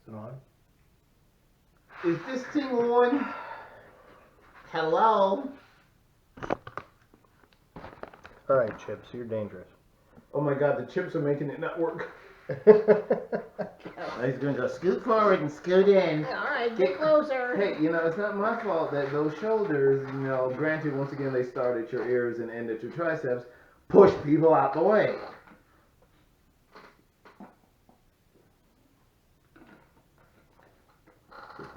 Is it on? Is this thing on? Hello? Alright, Chips, you're dangerous. Oh my god, the chips are making it not work. Alright, He's going to go scoot forward and scoot in. get closer. Hey, it's not my fault that those shoulders, granted, once again, they start at your ears and end at your triceps, push people out the way.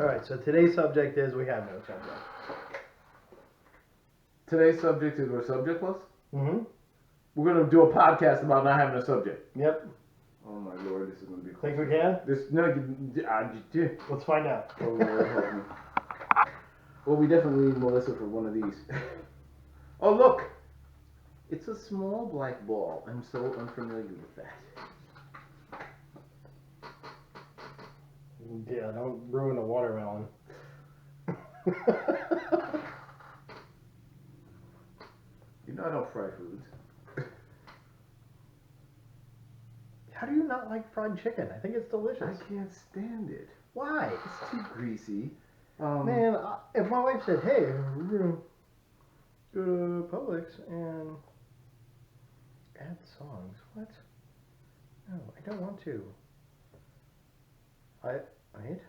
Alright, so today's subject is we have no subject. Today's subject is we're subjectless. Mm-hmm. We're going to do a podcast about not having a subject. Yep. Oh my lord, this is going to be cool. Think we can? Let's find out. Oh Lord, help me. Well, we definitely need Melissa for one of these. Oh look! It's a small black ball. I'm so unfamiliar with that. Yeah, don't ruin the watermelon. I don't fry foods. How do you not like fried chicken? I think it's delicious. I can't stand it. Why? It's too greasy. Man, if my wife said, hey, we're going to go to Publix and add songs. What? No, I don't want to. Wait.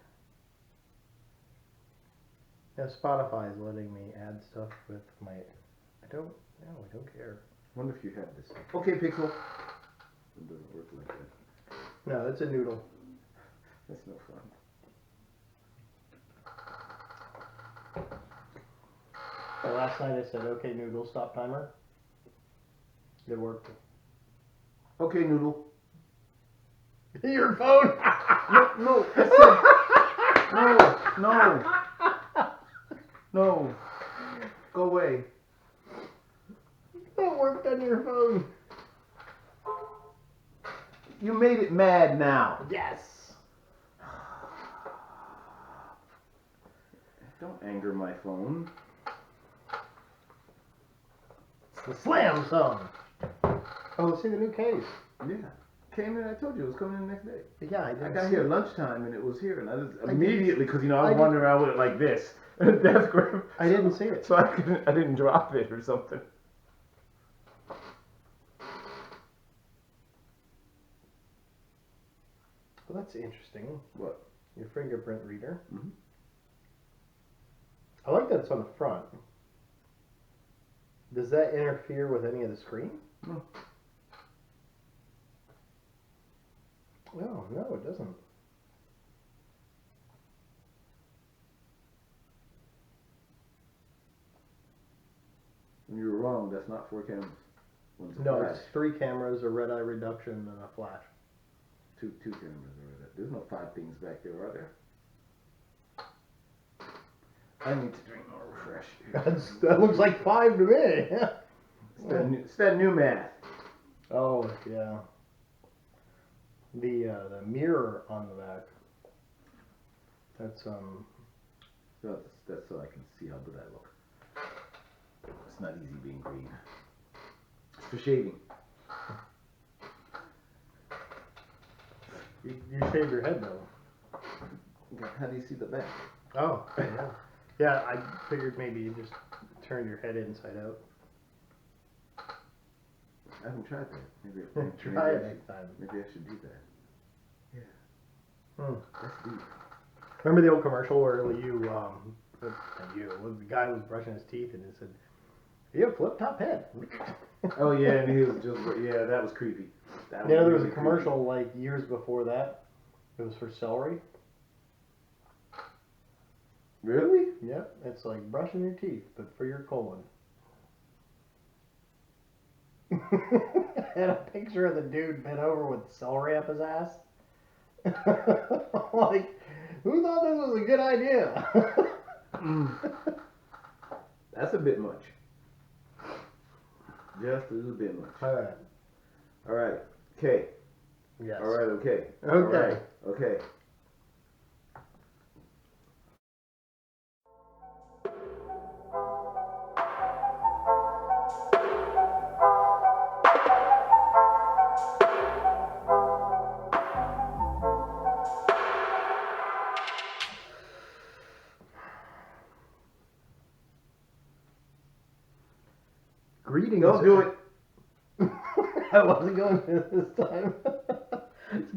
Now Spotify is letting me add stuff with my... I don't care. Wonder if you have this. Okay, Pixel. It doesn't work like that. No, that's a noodle. That's no fun. So last night I said, okay, noodle, stop timer. It worked. Okay, Noodle. Your phone! No, I said... No. Go away. It worked on your phone. You made it mad now. Yes. Don't anger my phone. It's the Slam song. Oh, see the new case. Yeah. Came in, I told you it was coming in the next day. Yeah, I got here at lunchtime and it was here, and I just I immediately, because I was wandering around with it like this. Desk grip. I didn't see it. So I didn't drop it or something. Well, that's interesting. What? Your fingerprint reader. Mm-hmm. I like that it's on the front. Does that interfere with any of the screen? No. Oh, no, it doesn't. You were wrong. That's not 4 cameras. No, it's 3 cameras, a red eye reduction, and a flash. Two cameras. There's no 5 things back there, are there? I need to drink more refresh. That looks like 5 to me. It's that new math. Oh, yeah. The mirror on the back. That's That's so I can see how good I look. It's not easy being green. It's for shaving. You shave your head though. How do you see the back? Oh, yeah. Yeah, I figured maybe you just turn your head inside out. I haven't tried that. Maybe Try it next time. Maybe I should do that. Yeah. That's deep. Remember the old commercial where the guy was brushing his teeth and it said, "You have a flip top head." Oh yeah, and he was just that was creepy. There was a commercial like years before that. It was for celery. Really? Yep, it's like brushing your teeth, but for your colon. And a picture of the dude bent over with celery up his ass. Like, who thought this was a good idea? That's a bit much. Just a little bit much. All right. Okay. Yes. All right. Okay. Okay. All right. Okay. Greetings. Don't do it. I wasn't going to this time.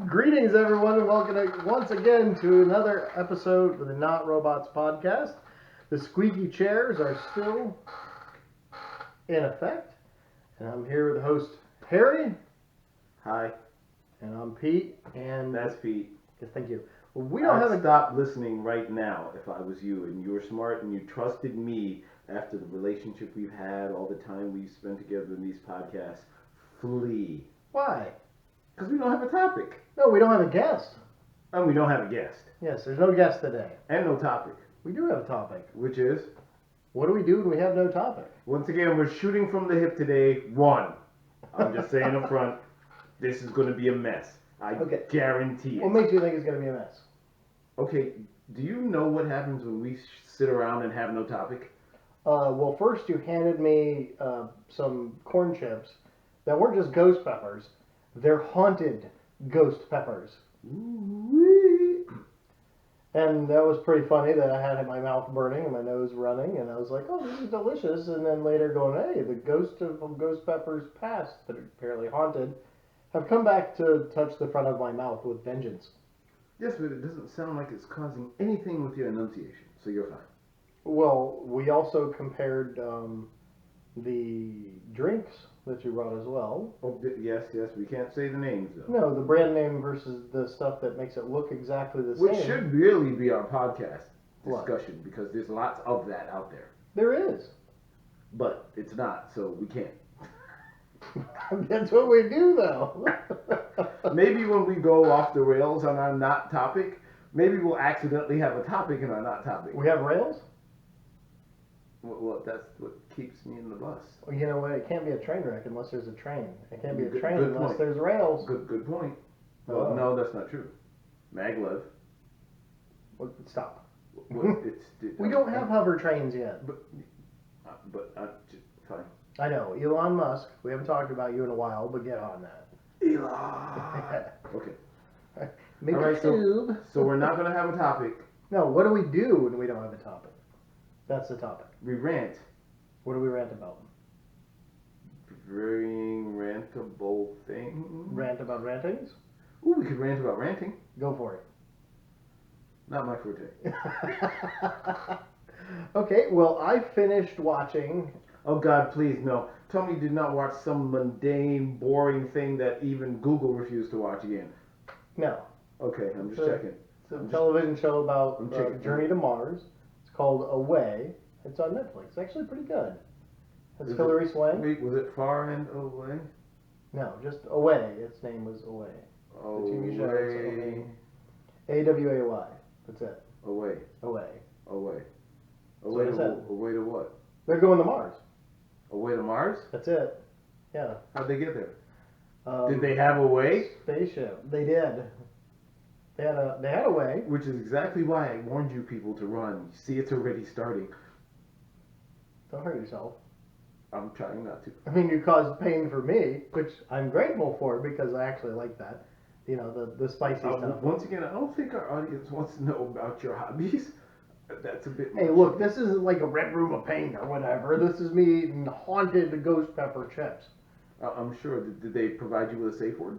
Greetings, everyone, and welcome once again to another episode of the Not Robots podcast. The squeaky chairs are still in effect, and I'm here with the host Harry. Hi. And I'm Pete. And that's Pete. Yes, thank you. Well, we don't have stop listening right now if I was you, and you were smart and you trusted me after the relationship we've had, all the time we've spent together in these podcasts. Flee. Why? Because we don't have a topic. No, we don't have a guest. And we don't have a guest. Yes, there's no guest today. And no topic. We do have a topic. Which is? What do we do when we have no topic? Once again, we're shooting from the hip today. One. I'm just saying up front, this is going to be a mess. I guarantee it. What makes you think it's going to be a mess? Okay, do you know what happens when we sit around and have no topic? Well, first you handed me some corn chips that weren't just ghost peppers. They're haunted ghost peppers. Ooh-wee. And that was pretty funny that I had my mouth burning and my nose running, and I was like, oh, this is delicious. And then later going, hey, the ghost of ghost peppers past that are apparently haunted have come back to touch the front of my mouth with vengeance. Yes, but it doesn't sound like it's causing anything with your enunciation, so you're fine. Well, we also compared the drinks that you brought as well. Oh, yes, we can't say the names, though. No, the brand name versus the stuff that makes it look exactly the same. Which should really be our podcast discussion, What? because there's lots of that out there. There is. But it's not, so we can't. That's what we do, though. Maybe when we go off the rails on our not topic, maybe we'll accidentally have a topic in our not topic. We have rails? Well, that's what keeps me in the bus. Well, you know what? It can't be a train wreck unless there's a train. It can't be a Good train unless point. there's rails. Good point. Well, Oh. no, that's not true. Maglev. Well, stop. We don't have hover trains yet. But fine. I know. Elon Musk. We haven't talked about you in a while, but get on that. Elon. Okay. Make All a right, tube. So we're not going to have a topic. No, what do we do when we don't have a topic? That's the topic. We rant. What do we rant about? Varying rantable things. Rant about rantings? Ooh, we could rant about ranting. Go for it. Not my forte. Okay, well, I finished watching. Oh God, please no. Tell me you did not watch some mundane, boring thing that even Google refused to watch again. No. Okay, I'm just checking. It's a television show about checking. Journey to Mars. It's called Away. It's on Netflix. It's actually pretty good. It's Hilary Swank. Wait, was it Far and Away? No, just Away. Its name was Away. Away. The TV show is Away. A-W-A-Y. That's it. Away. Away. Away. That's Away what I to, said. away to what? They're going to Mars. Away to Mars? That's it. Yeah. How'd they get there? Um, Did they have a way? Spaceship. They did. They had a way. Which is exactly why I warned you people to run. You see, it's already starting. Don't hurt yourself. I'm trying not to. I mean, you caused pain for me, which I'm grateful for because I actually like that. You know, the spicy stuff. Once again, I don't think our audience wants to know about your hobbies. That's a bit Hey, much. look, this isn't like a Red Room of Pain or whatever. This is me eating haunted ghost pepper chips. I'm sure. Did they provide you with a safe word?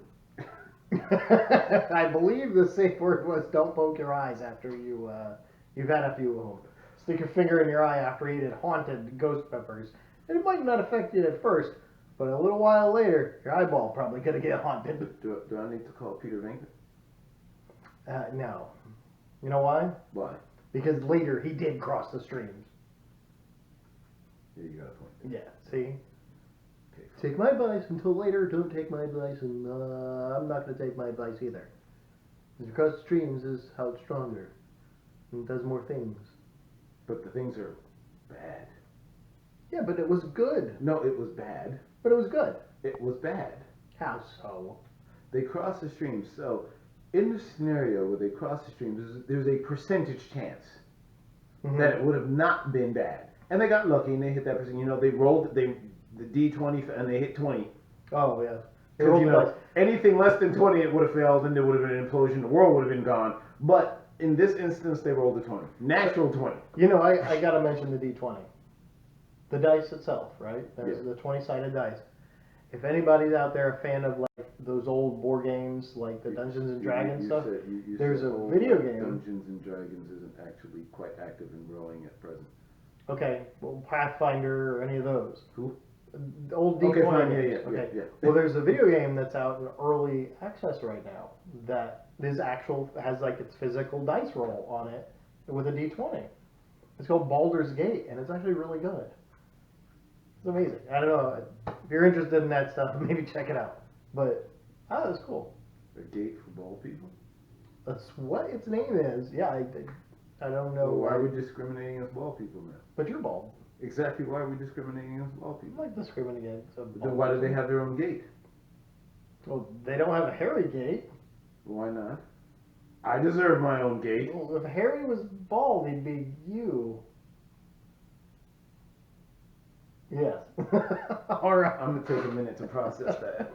I believe the safe word was don't poke your eyes after you've had a few of them. Stick your finger in your eye after eating haunted ghost peppers. And it might not affect you at first, but a little while later, your eyeball probably gonna get haunted. Do I need to call Peter Venkman? No. You know why? Why? Because later he did cross the streams. Yeah, you got a point. Yeah, see? Okay. Take my advice until later, don't take my advice, and I'm not going to take my advice either. Because across the streams is how it's stronger, and does more things. But the things are bad. Yeah, but it was good. No, it was bad. But it was good. It was bad. How so? They crossed the streams. So, in the scenario where they crossed the streams, there's a percentage chance that it would have not been bad. And they got lucky and they hit that percent. You know, they rolled the D20 and they hit 20. Oh, yeah. They Because, rolled you the know, dice. anything less than 20, it would have failed and there would have been an implosion. The world would have been gone. But in this instance, they rolled a 20. Natural 20. You know, I got to mention the D20. The dice itself, right? There's the 20-sided dice. If anybody's out there a fan of like those old board games, like the Dungeons and Dragons stuff, there's a video game. Dungeons and Dragons isn't actually quite active and growing at present. Okay, well, Pathfinder or any of those. Who? The old D20 games. Yeah. Well, there's a video game that's out in early access right now that has like its physical dice roll on it with a D20. It's called Baldur's Gate, and it's actually really good. It's amazing. I don't know if you're interested in that stuff. Maybe check it out. But it's cool. A gate for bald people. That's what its name is. Yeah, I don't know. Well, why are we discriminating against bald people now? But you're bald. Exactly. Why are we discriminating against bald people? I'm not discriminating against bald. Then why do they have their own gate? Well, they don't have a hairy gate. Why not? I deserve my own gate. Well, if Harry was bald, he'd be you. Yes. All right. I'm gonna take a minute to process that.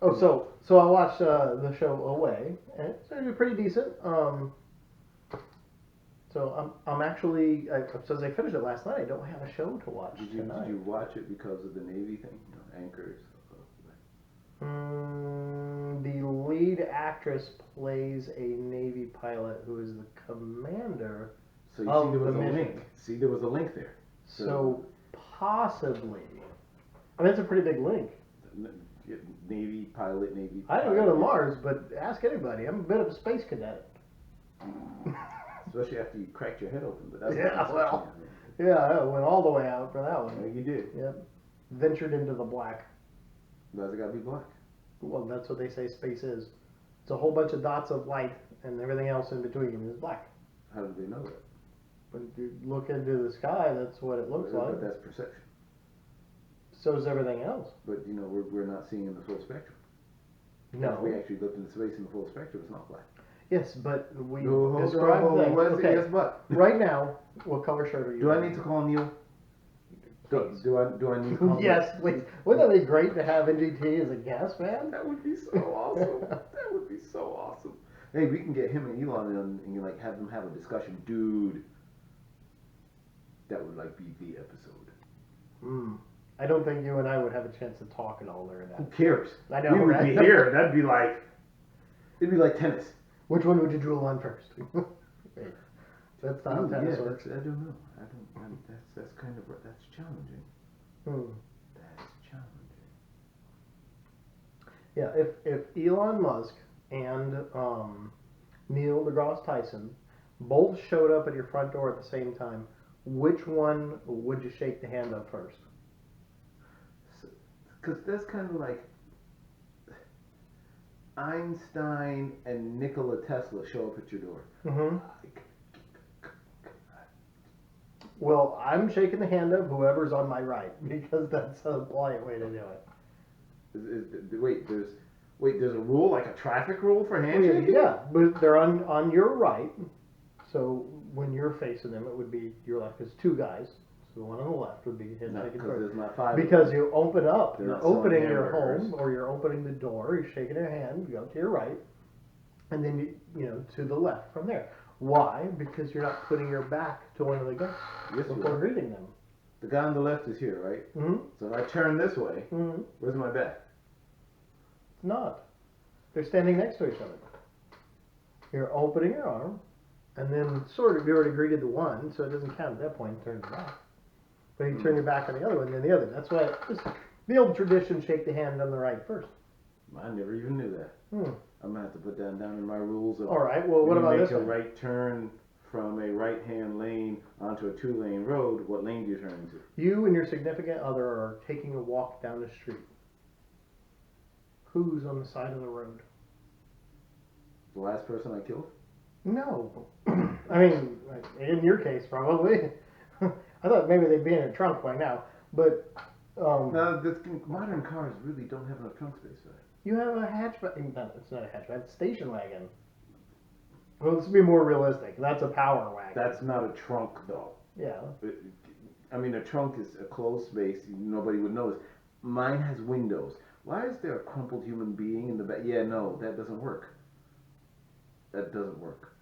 So I watched the show Away, and it's actually pretty decent. So I'm actually since I finished it last night, I don't have a show to watch tonight. Did you watch it because of the Navy thing? Anchors. The lead actress plays a Navy pilot who is the commander. So you see, there was a link. See, there was a link there. So possibly, I mean, it's a pretty big link. Navy pilot, Navy. I didn't go to Mars, but ask anybody. I'm a bit of a space cadet. Especially after you cracked your head open. But that's I went all the way out for that one. Yeah, you did. Yep. Ventured into the black. Why's it gotta be black? Well, that's what they say space is. It's a whole bunch of dots of light, and everything else in between is black. How do they know that? But if you look into the sky, that's what it looks like. But that's perception. So is everything else. But we're not seeing in the full spectrum. No. If we actually looked into space in the full spectrum, it's not black. Yes, but we describe things. Okay. Yes, but right now, what color shirt are you? Do I need to call Neil? Do I need to call Yes, please. Wouldn't that be great to have NGT as a guest, man? That would be so awesome. That would be so awesome. Hey, we can get him and Elon in and like have them have a discussion, dude. That would like be the episode. I don't think you and I would have a chance to talk at all during that. Who cares? I know. We would be here. It'd be like tennis. Which one would you drool on first? Wait, that's not how tennis works. I don't know. That's kind of that's challenging. That's challenging. Yeah, if Elon Musk and Neil deGrasse Tyson both showed up at your front door at the same time, which one would you shake the hand of first? Because that's kind of like Einstein and Nikola Tesla show up at your door. Mm-hmm. Well, I'm shaking the hand of whoever's on my right because that's a polite way to do it. Wait, there's a rule, like a traffic rule for handshaking? Yeah, but they're on your right. So when you're facing them, it would be your left. Because two guys. So the one on the left would be handshaking first. There's not five. Because you open up. They're you're not opening selling your hamburgers. home, or you're opening the door. You're shaking their hand. You go to your right, and then you to the left from there. Why? Because you're not putting your back to one of the guys before greeting them. The guy on the left is here, right? Mm-hmm. So if I turn this way, where's my back? It's not. They're standing next to each other. You're opening your arm, and then sort of you already greeted the one, so it doesn't count at that point. Turn your back, but you turn your back on the other one, then the other. That's why the old tradition: shake the hand on the right first. I never even knew that. I'm gonna have to put that down in my rules. All right. Well, what about this one? Make a right turn from a right-hand lane onto a two-lane road. What lane do you turn into? You and your significant other are taking a walk down the street. Who's on the side of the road? The last person I killed? No. I mean, in your case, probably. I thought maybe they'd be in a trunk by now, but. No, modern cars really don't have enough trunk space for that. You have a hatchback. No, it's not a hatchback. It's a station wagon. Well, let's be more realistic. That's a power wagon. That's not a trunk, though. Yeah. I mean, a trunk is a closed space. Nobody would notice. Mine has windows. Why is there a crumpled human being in the back? Yeah, no, that doesn't work. That doesn't work.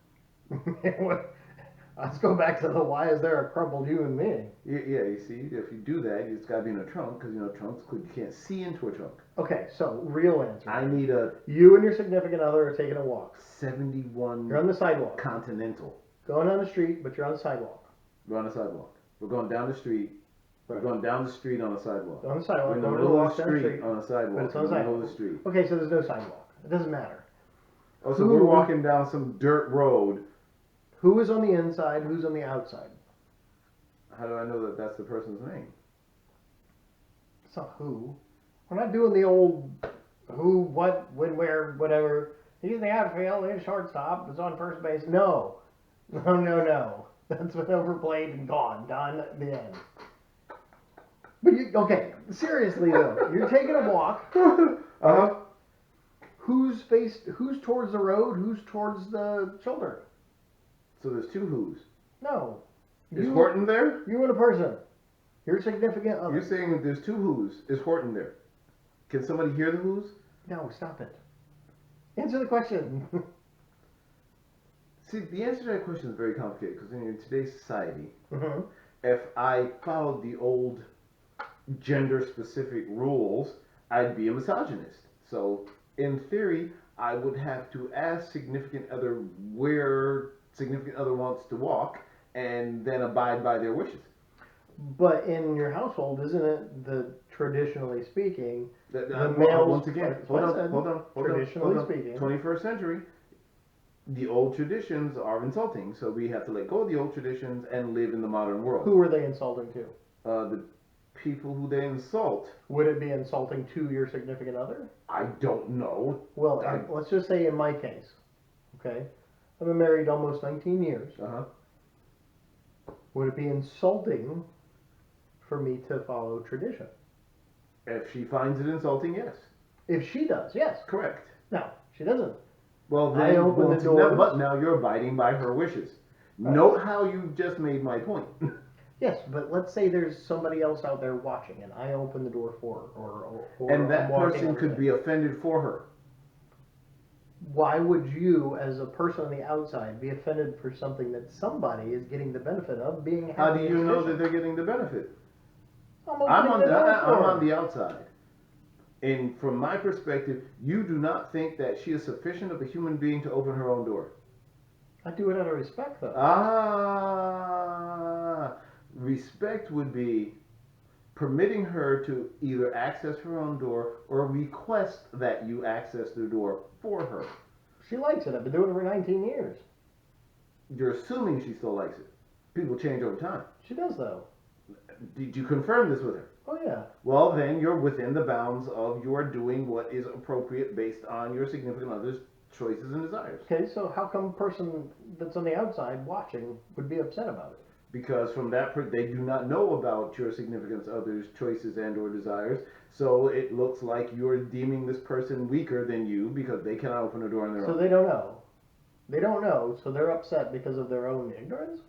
Let's go back to the why is there a crumpled human being? Yeah, you see, if you do that, it's got to be in a trunk because trunks you can't see into a trunk. Okay, so real answer. I need a. You and your significant other are taking a walk. 71. You're on the sidewalk. Continental. Going on the street, but you're on the sidewalk. We're on the sidewalk. We're going down the street. Right. We're going down the street on a sidewalk. On the sidewalk. We're in the middle of the street on a sidewalk. But it's on the sidewalk. Middle of the street. Okay, so there's no sidewalk. It doesn't matter. Oh, so we're walking down some dirt road. Who is on the inside? Who's on the outside? How do I know that that's the person's name? It's not who. We're not doing the old who, what, when, where, whatever. He's in the outfield, he's shortstop, he's on first base. No. No. That's been overplayed and gone. Done. The end. But okay, seriously though, you're taking a walk. Uh-huh. Who's towards the road? Who's towards the shoulder? So there's two who's. No. Is Horton there? You and a person. Your significant other. You're saying that there's two who's. Is Horton there? Can somebody hear the who's? No, stop it. Answer the question. See, the answer to that question is very complicated because in today's society, Mm-hmm. if I followed the old gender-specific rules, I'd be a misogynist. So, in theory, I would have to ask significant other where significant other wants to walk and then abide by their wishes. But in your household, isn't it traditionally speaking, the Well, males? once again, hold on. Traditionally speaking, 21st century, the old traditions are insulting, so we have to let go of the old traditions and live in the modern world. who are they insulting to? The people who they insult. Would it be insulting to your significant other? I don't know. Well, let's just say in my case, okay, I've been married almost 19 years. Uh-huh. Would it be insulting for me to follow tradition? If she finds it insulting, yes. If she does, yes. Correct. No, she doesn't. Well, then, I open the door. But now you're abiding by her wishes. Right. Note how you just made my point. Yes, but let's say there's somebody else out there watching, and I open the door for her, or And that I'm walking person over could there. be offended for her. Why would you, as a person on the outside, be offended for something that somebody is getting the benefit of being happy? How do you and know tradition? that they're getting the benefit? I'm I'm opening the door for her. on the outside. And from my perspective, you do not think that she is sufficient of a human being to open her own door. I do it out of respect, though. Respect would be permitting her to either access her own door or request that you access the door for her. She likes it. I've been doing it for 19 years. You're assuming she still likes it. People change over time. She does, though. Did you confirm this with her? Oh, yeah. Well, then you're within the bounds of your doing what is appropriate based on your significant other's choices and desires. Okay, so how come a person that's on the outside watching would be upset about it? Because from that they do not know about your significant other's choices and or desires, so it looks like you're deeming this person weaker than you because they cannot open a door on their So own. they don't know. They don't know, so they're upset because of their own ignorance?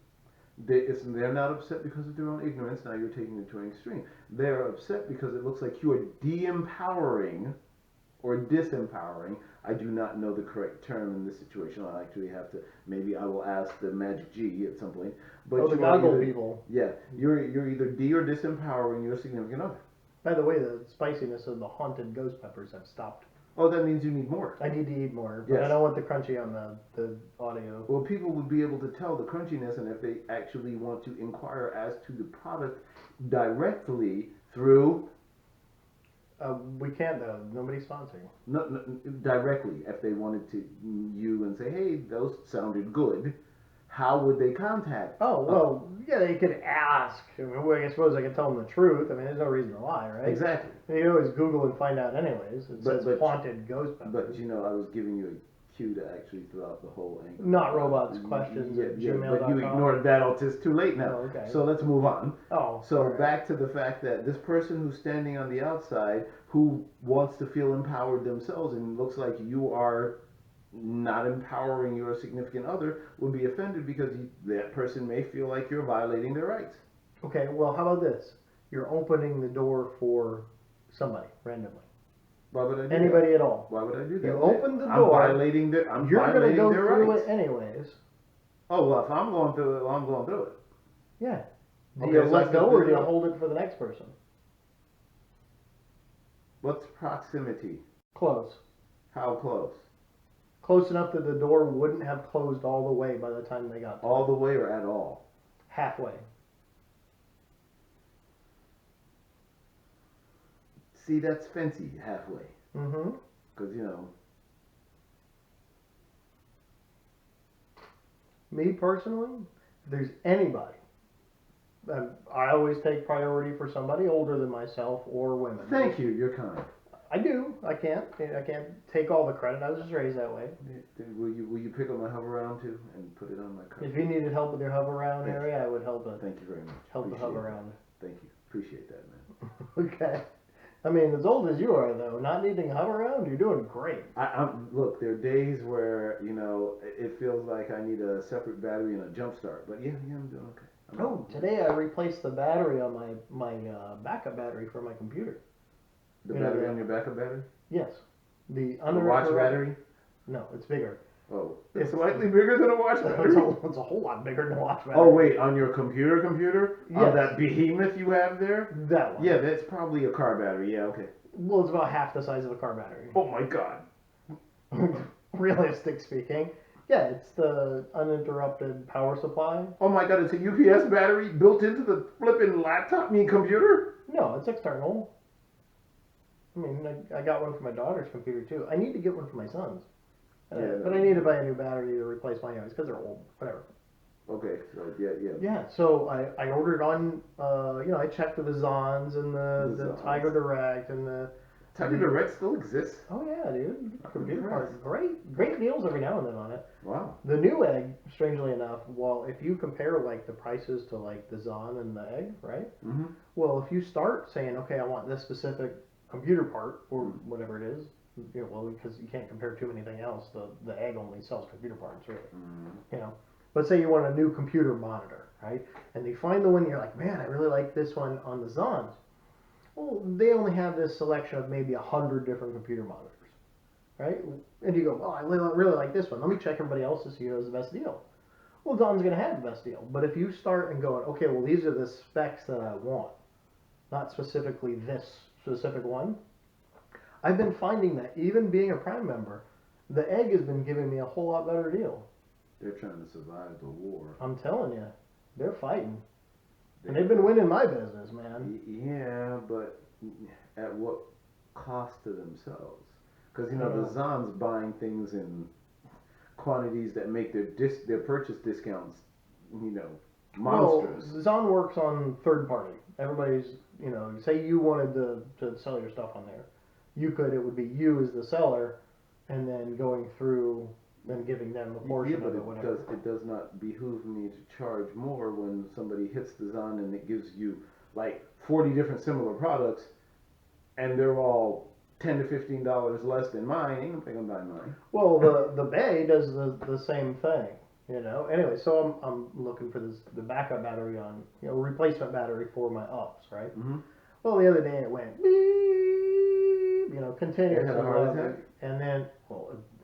They're not upset because of their own ignorance. Now you're taking it to an extreme. They're upset because it looks like you are de-empowering or disempowering. I do not know the correct term in this situation. I'll actually have to, maybe I will ask the Magic G at some point. But The you are goggle either, people. Yeah, you're either de or disempowering your significant other. By the way, the spiciness of the haunted ghost peppers have stopped. Oh, that means you need more. I need to eat more, but Yes. I don't want the crunchy on the audio. Well, people would be able to tell the crunchiness, and if they actually want to inquire as to the product directly through We can't, though. Nobody's sponsoring. no, directly, if they wanted to you and say, hey, those sounded good, how would they contact? Oh, well, yeah, they could ask. I mean, well, I suppose I could tell them the truth. I mean, there's no reason to lie, right? Exactly. You can always Google and find out anyways. It But- says haunted ghost peppers. But I was giving you a cue to actually throw out the whole angle. Not robots questions at But gmail.com. you ignored that. It's too late now. Oh, okay. So let's move on. Oh, So all right. back to the fact that this person who's standing on the outside, who wants to feel empowered themselves, and looks like you are not empowering your significant other, will be offended because that person may feel like you're violating their rights. Okay, well, how about this? You're opening the door for somebody randomly. Why would I do Anybody that? at all. Why would I do that? You open the I'm door. violating their. I'm You're going to violating go their through rights. it anyways. Oh, well, if I'm going through it, well, I'm going through it. Yeah. Do Okay, you so I let still go do or do you that? hold it for the next person? What's proximity? Close. How close? Close enough that the door wouldn't have closed all the way by the time they got to All it. the way or at all? Halfway. See, that's fancy, halfway. Mm-hmm. Because, you know. Me personally, if there's anybody, I always take priority for somebody older than myself or women. Thank you, you're kind. I do. I can't take all the credit. I was just raised that way. Will you pick up my hover around too and put it on my car? If you needed help with your hover around Thank area, I would help it. Thank you very much. Help the Appreciate hover that. around. Thank you. Appreciate that, man. Okay. I mean, as old as you are, though, not needing a hover around, you're doing great. Look, there are days where, you know, it feels like I need a separate battery and a jump start. But yeah, I'm doing okay. Today I replaced the battery on my backup battery for my computer. The battery on your backup battery? Yes. The watch battery? No, it's bigger. Oh, it's slightly bigger than a watch battery? It's a whole lot bigger than a watch battery. Oh, wait, on your computer? Yes. On that behemoth you have there? That one. Yeah, that's probably a car battery. Yeah, okay. Well, it's about half the size of a car battery. Oh my god. Realistic speaking. Yeah, it's the uninterrupted power supply. Oh my god, it's a UPS battery built into the flipping laptop, computer? No, it's external. I mean, I got one for my daughter's computer too. I need to get one for my son's. But I need to buy a new battery to replace my own because they're old. Whatever. Okay, so yeah. Yeah, so I ordered on, I checked the Zons and the Tiger Direct and the... Tiger Direct still exists? Oh yeah, dude. Computer parts. Great deals every now and then on it. Wow. The new egg, strangely enough, well, if you compare like the prices to like the Zon and the egg, right? Mm-hmm. Well, if you start saying, okay, I want this specific computer part or whatever it is, because you can't compare to anything else. The egg only sells computer parts, really. Mm-hmm. Let's say you want a new computer monitor, right? And you find the one you're like, man, I really like this one on the Zons. Well, they only have this selection of maybe 100 different computer monitors, right? And you go, oh, I really like this one. Let me check everybody else to see who has the best deal. Well, Zon's going to have the best deal. But if you start and going, okay, well, these are the specs that I want, not specifically this specific one, I've been finding that even being a Prime member, the egg has been giving me a whole lot better deal. They're trying to survive the war. I'm telling you, they're fighting. And they've been winning my business, man. Yeah, but at what cost to themselves? Because, the Zon's buying things in quantities that make their purchase discounts, monstrous. Well, Zon works on third party. Everybody's, say you wanted to sell your stuff on there. It would be you as the seller, and then going through and giving them a portion of it, whatever. It does not behoove me to charge more when somebody hits the Zon and it gives you like 40 different similar products, and they're all $10 to $15 less than mine. Ain't nobody gonna buy mine. Well, the Bay does the same thing, Anyway, so I'm looking for the backup battery on, replacement battery for my ups, right? Mm-hmm. Well, the other day it went beep, continuously, and then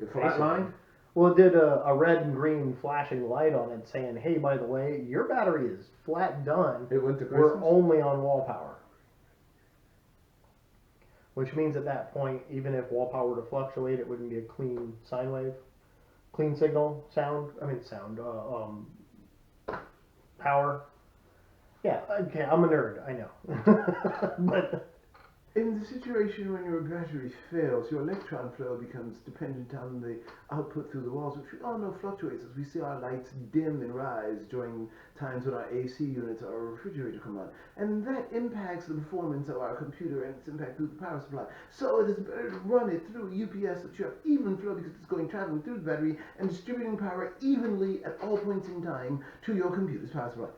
it flatlined. Well, it did a red and green flashing light on it saying, hey, by the way, your battery is flat done. It went to Christmas? We're only on wall power. Which means at that point, even if wall power were to fluctuate, it wouldn't be a clean sine wave. Clean signal, power. Yeah, okay, I'm a nerd, I know. But... in the situation when your battery fails, your electron flow becomes dependent on the output through the walls, which we all know fluctuates as we see our lights dim and rise during times when our AC units or our refrigerator come on. And that impacts the performance of our computer and its impact through the power supply. So it is better to run it through UPS so that you have even flow because it's traveling through the battery and distributing power evenly at all points in time to your computer's power supply.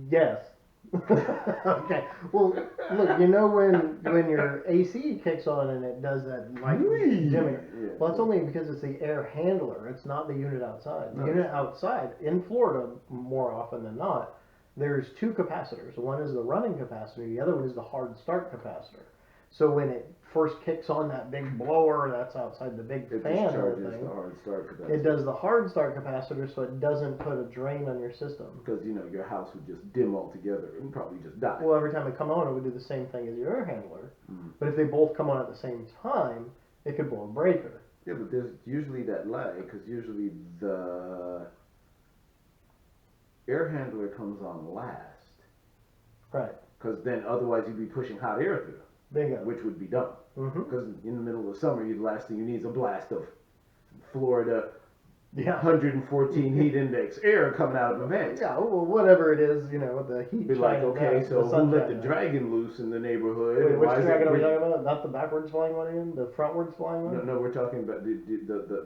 Yes. Okay. Well, look, when your AC kicks on and it does that light dimming. Yeah, well, it's only because it's the air handler. It's not the unit outside. The unit outside, in Florida, more often than not, there's two capacitors. One is the running capacitor. The other one is the hard start capacitor. So when it first kicks on that big blower that's outside the big It fan or discharges thing, the hard start capacitor. it does the hard start capacitor, so it doesn't put a drain on your system. Because, you know, your house would just dim altogether and probably just die. Well, every time it come on, it would do the same thing as your air handler. Mm. But if they both come on at the same time, it could blow a breaker. Yeah, but there's usually that lag, because usually the air handler comes on last. Right. Because then otherwise you'd be pushing hot air through, Bingo. which would be dumb. Mm-hmm. Because in the middle of summer, the last thing you need is a blast of Florida Yeah. 114 heat index air coming out of a vent. Yeah, well, whatever it is, you know, the heat. Be like, shining okay, down, so the who sun let the shining down. dragon loose in the neighborhood? Wait, and which why is dragon it are we green? talking about? Not the backwards flying one again? The frontwards flying one? No, we're talking about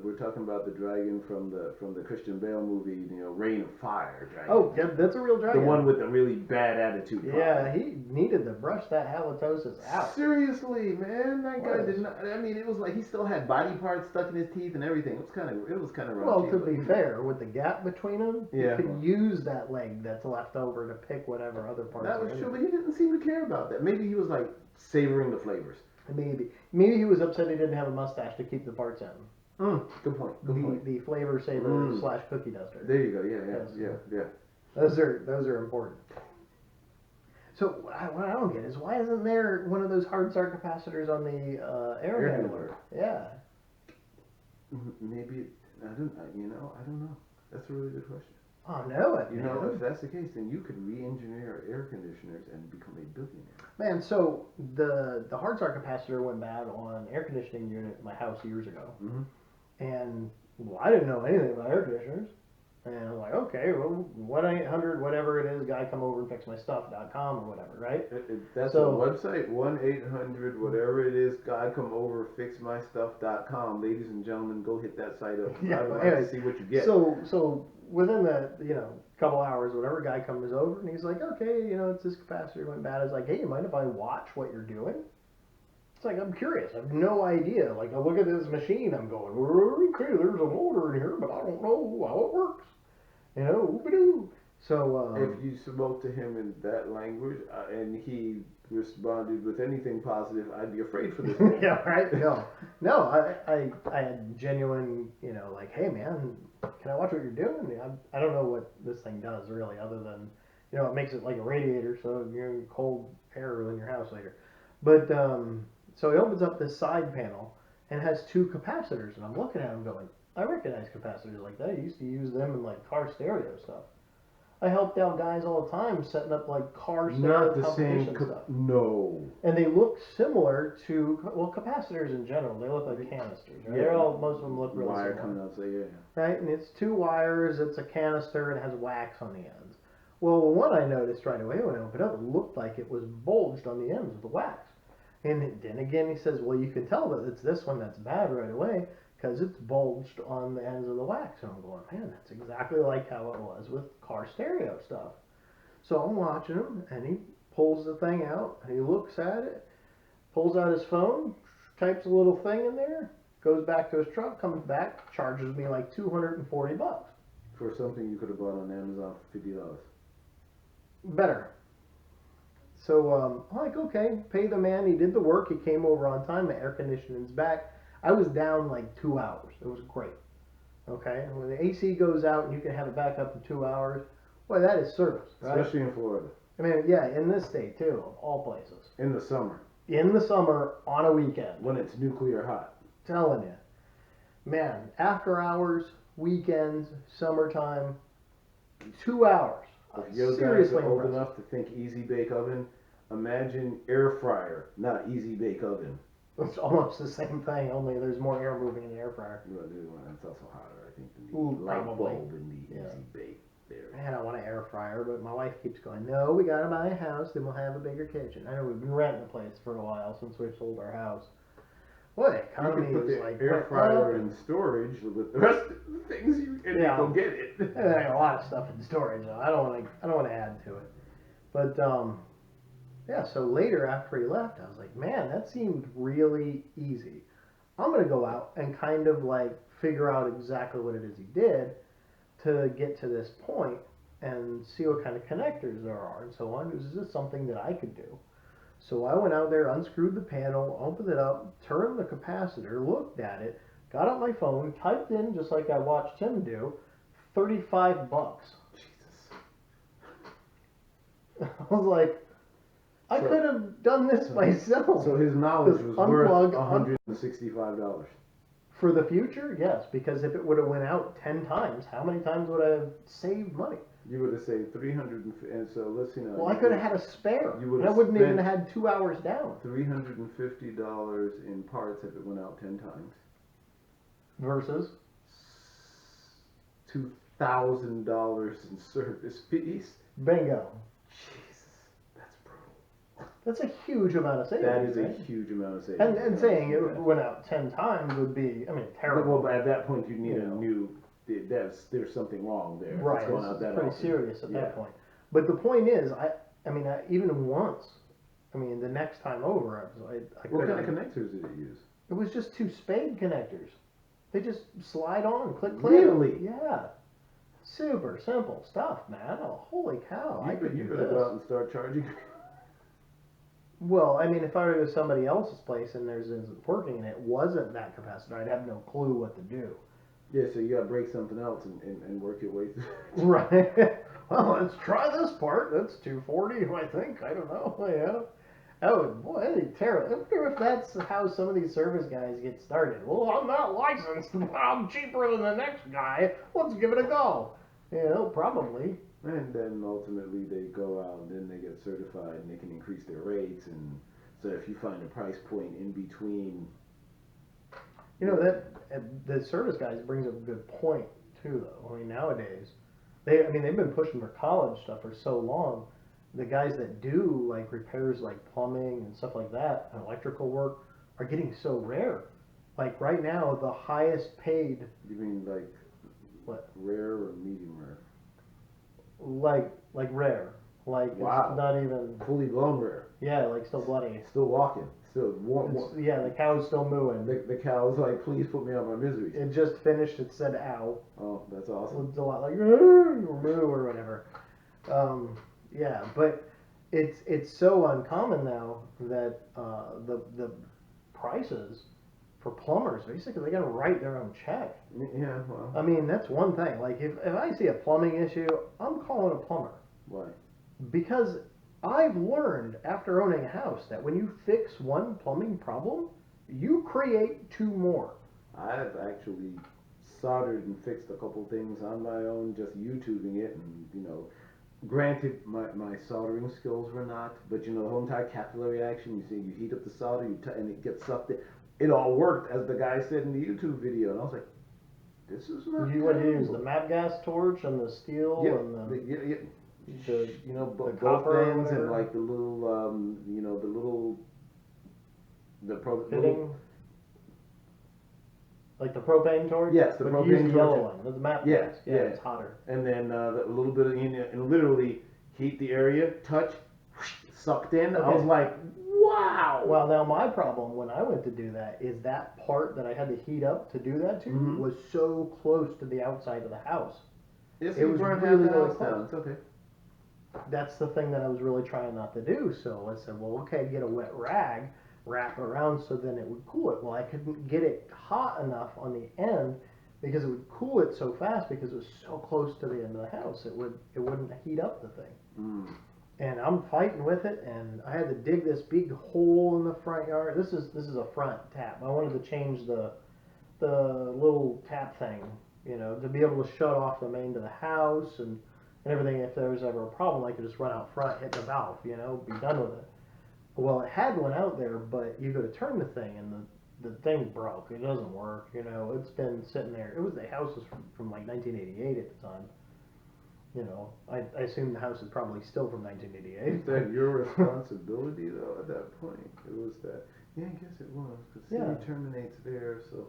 we're talking about the dragon from the Christian Bale movie, you know, Reign of Fire dragon. Oh, yeah, that's a real The dragon. one with the really bad attitude. Yeah, he needed to brush that halitosis out. Seriously, man, that guy What? did not. I mean, it was like he still had body parts stuck in his teeth and everything. It was kind of rough. Well, to be fair, with the gap between them, Yeah. you could use that leg that's left over to pick whatever other parts. That are was in true, it. but he didn't seem to care about that. Maybe he was like savoring the flavors. Maybe he was upset he didn't have a mustache to keep the parts in. Good point. Good point. The flavor saver / cookie duster. There you go. Yeah. Those are important. So what I don't get is why isn't there one of those hard start capacitors on the air handler? Yeah. Maybe I don't know. That's a really good question. Oh no, You know, if that's the case, then you could re-engineer air conditioners and become a billionaire. man. So the hard start capacitor went bad on an air conditioning unit in my house years ago, and well, I didn't know anything about air conditioners. And I'm like, okay, well, 1-800 whatever it is, guy come over and fix my stuff.com or whatever, right? That's So- a website, 1-800 whatever it is, guy come over, fixmystuff.com. Ladies and gentlemen, go hit that site up. Yeah, I would like anyway, to see what you get. So within the couple hours, whatever, guy comes over and he's like, okay, it's this capacitor went bad. I was like, hey, you mind if I watch what you're doing? It's like, I'm curious. I have no idea. Like, I look at this machine, I'm going, okay, there's a motor in here, but I don't know how it works. Oop-a-doo. So, if you spoke to him in that language and he responded with anything positive, I'd be afraid for this man. yeah, right? No, I had genuine, like, hey, man, can I watch what you're doing? I don't know what this thing does, really, other than, it makes it like a radiator, so you're in cold air in your house later. But, so he opens up this side panel and has two capacitors, and I'm looking at them going, I recognize capacitors like that. I used to use them in like car stereo stuff. I helped out guys all the time setting up like car stereo Not the same. competition stuff. No. And they look similar to capacitors in general. They look like canisters. Right? Yeah. Most of them look really Wire similar. coming out, so yeah. Right, and it's two wires. It's a canister. And it has wax on the ends. Well, one I noticed right away when I opened it up, it looked like it was bulged on the ends with the wax. And then again, he says, well, you can tell that it's this one that's bad right away because it's bulged on the ends of the wax. And I'm going, man, that's exactly like how it was with car stereo stuff. So I'm watching him, and he pulls the thing out, and he looks at it, pulls out his phone, types a little thing in there, goes back to his truck, comes back, charges me like $240. For something you could have bought on Amazon for $50. Better. So I'm like, okay, pay the man. He did the work. He came over on time. The air conditioning's back. I was down like 2 hours. It was great. Okay, when the AC goes out and you can have it back up in 2 hours, boy, that is service, right? Especially in Florida. I mean, yeah, in this state too, of all places. In the summer. In the summer, on a weekend. When it's nuclear hot. Telling you. Man, after hours, weekends, summertime, 2 hours. If your guys Seriously are old impressive. enough to think easy bake oven, imagine air fryer, not easy bake oven. It's almost the same thing, only there's more air moving in the air fryer. Well, it's also hotter, I think, than the Ooh, light probably. bulb in the Yeah. easy bake there. Man, I want an air fryer, but my wife keeps going, no, we gotta buy a house, then we'll have a bigger kitchen. I know we've been renting a place for a while since we sold our house. Boy, You economy can put is the like air fryer in storage with the rest of the things and Yeah. go get it. I got a lot of stuff in storage though. I don't want to add to it. But yeah, so later after he left, I was like, man, that seemed really easy. I'm gonna go out and kind of like figure out exactly what it is he did to get to this point and see what kind of connectors there are and so on. Is this something that I could do? So I went out there, unscrewed the panel, opened it up, turned the capacitor, looked at it, got out my phone, typed in just like I watched him do, $35. Jesus. I was like, I So- could have done this myself. So his knowledge Just was unplug, worth $165. For the future, yes, because if it would have went out 10 times, how many times would I have saved money? You would have saved 300, and so let's Well, I could have had a spare. You would And I have wouldn't even spent- have had 2 hours down. $350 in parts if it went out 10 times. Versus, $2,000 in service fees. bingo. Jesus, that's brutal. That's a huge amount of savings. That is a right? huge amount of savings. And saying it went out 10 times would be, I mean, terrible. Well, but at that point, you need You a know. new. There's something wrong there. Right, It's going it's out that pretty often. serious at Yeah. that point. But the point is, even once, the next time over, I What could kind of connectors did it use? It was just 2 spade connectors. They just slide on, click, click. Really? Yeah. Super simple stuff, man. Oh, holy cow. I could You do better this. go out and start charging. Well, if I were to go to somebody else's place and theirs isn't working and it wasn't that capacitor, I'd have no clue what to do. Yeah, so you gotta break something else and work your way through. Right. Well, let's try this part. That's 240, I think. I don't know. Yeah. Oh, boy, that'd be terrible. I wonder if that's how some of these service guys get started. Well, I'm not licensed, but I'm cheaper than the next guy. Let's give it a go. Probably. And then ultimately they go out and then they get certified and they can increase their rates. And so if you find a price point in between. That the service guys brings up a good point too, though. Nowadays, they've been pushing for college stuff for so long. The guys that do like repairs, like plumbing and stuff like that, and electrical work, are getting so rare. Like right now, the highest paid, You mean like what? rare or medium rare? Like rare, like Wow. it's not even, Fully blown rare. yeah, like still bloody. Still walking. Still warm. Yeah, the cow's still mooing. The cow's like, please put me out of my misery. It just finished. It said "ow." Oh, that's awesome. It's a lot like moo or whatever. Yeah, but it's so uncommon now that the prices for plumbers, basically they gotta write their own check. Yeah, well, That's one thing. Like if I see a plumbing issue, I'm calling a plumber, why? because I've learned after owning a house that when you fix one plumbing problem, you create 2 more. I've actually soldered and fixed a couple things on my own, just YouTubing it, and granted, my soldering skills were not, but the whole entire capillary action, you heat up the solder, and it gets sucked in. It all worked, as the guy said in the YouTube video, and I was like, this is not What do you use? The map gas torch and the steel and the both copper or ends and whatever? like the little, fitting. Like the propane torch? Yes, the but propane you use the yellow torch. one. That's map Yeah, gas. yeah. It's hotter. and then a little bit of, and literally heat the area, touch, sucked in. I was Okay. like, wow. Well, now my problem when I went to do that is that part that I had to heat up to do that to Mhm. was so close to the outside of the house. Yes, it you was burned really, half the really house down. close. It's okay. That's the thing that I was really trying not to do. So I said, well, okay, get a wet rag, wrap it around so then it would cool it. Well, I couldn't get it hot enough on the end because it would cool it so fast because it was so close to the end of the house. It wouldn't heat up the thing. Mm. And I'm fighting with it, and I had to dig this big hole in the front yard. This is a front tap. I wanted to change the little tap thing, to be able to shut off the main to the house and everything. If there was ever a problem, I could just run out front, hit the valve, be done with it. Well, it had one out there, but you go to turn the thing, and the thing broke. It doesn't work. It's been sitting there. The house was from like 1988 at the time. I assume the house is probably still from 1988. Is that your responsibility though? At that point, it was that. Yeah, I guess it was because city Yeah. terminates there, so.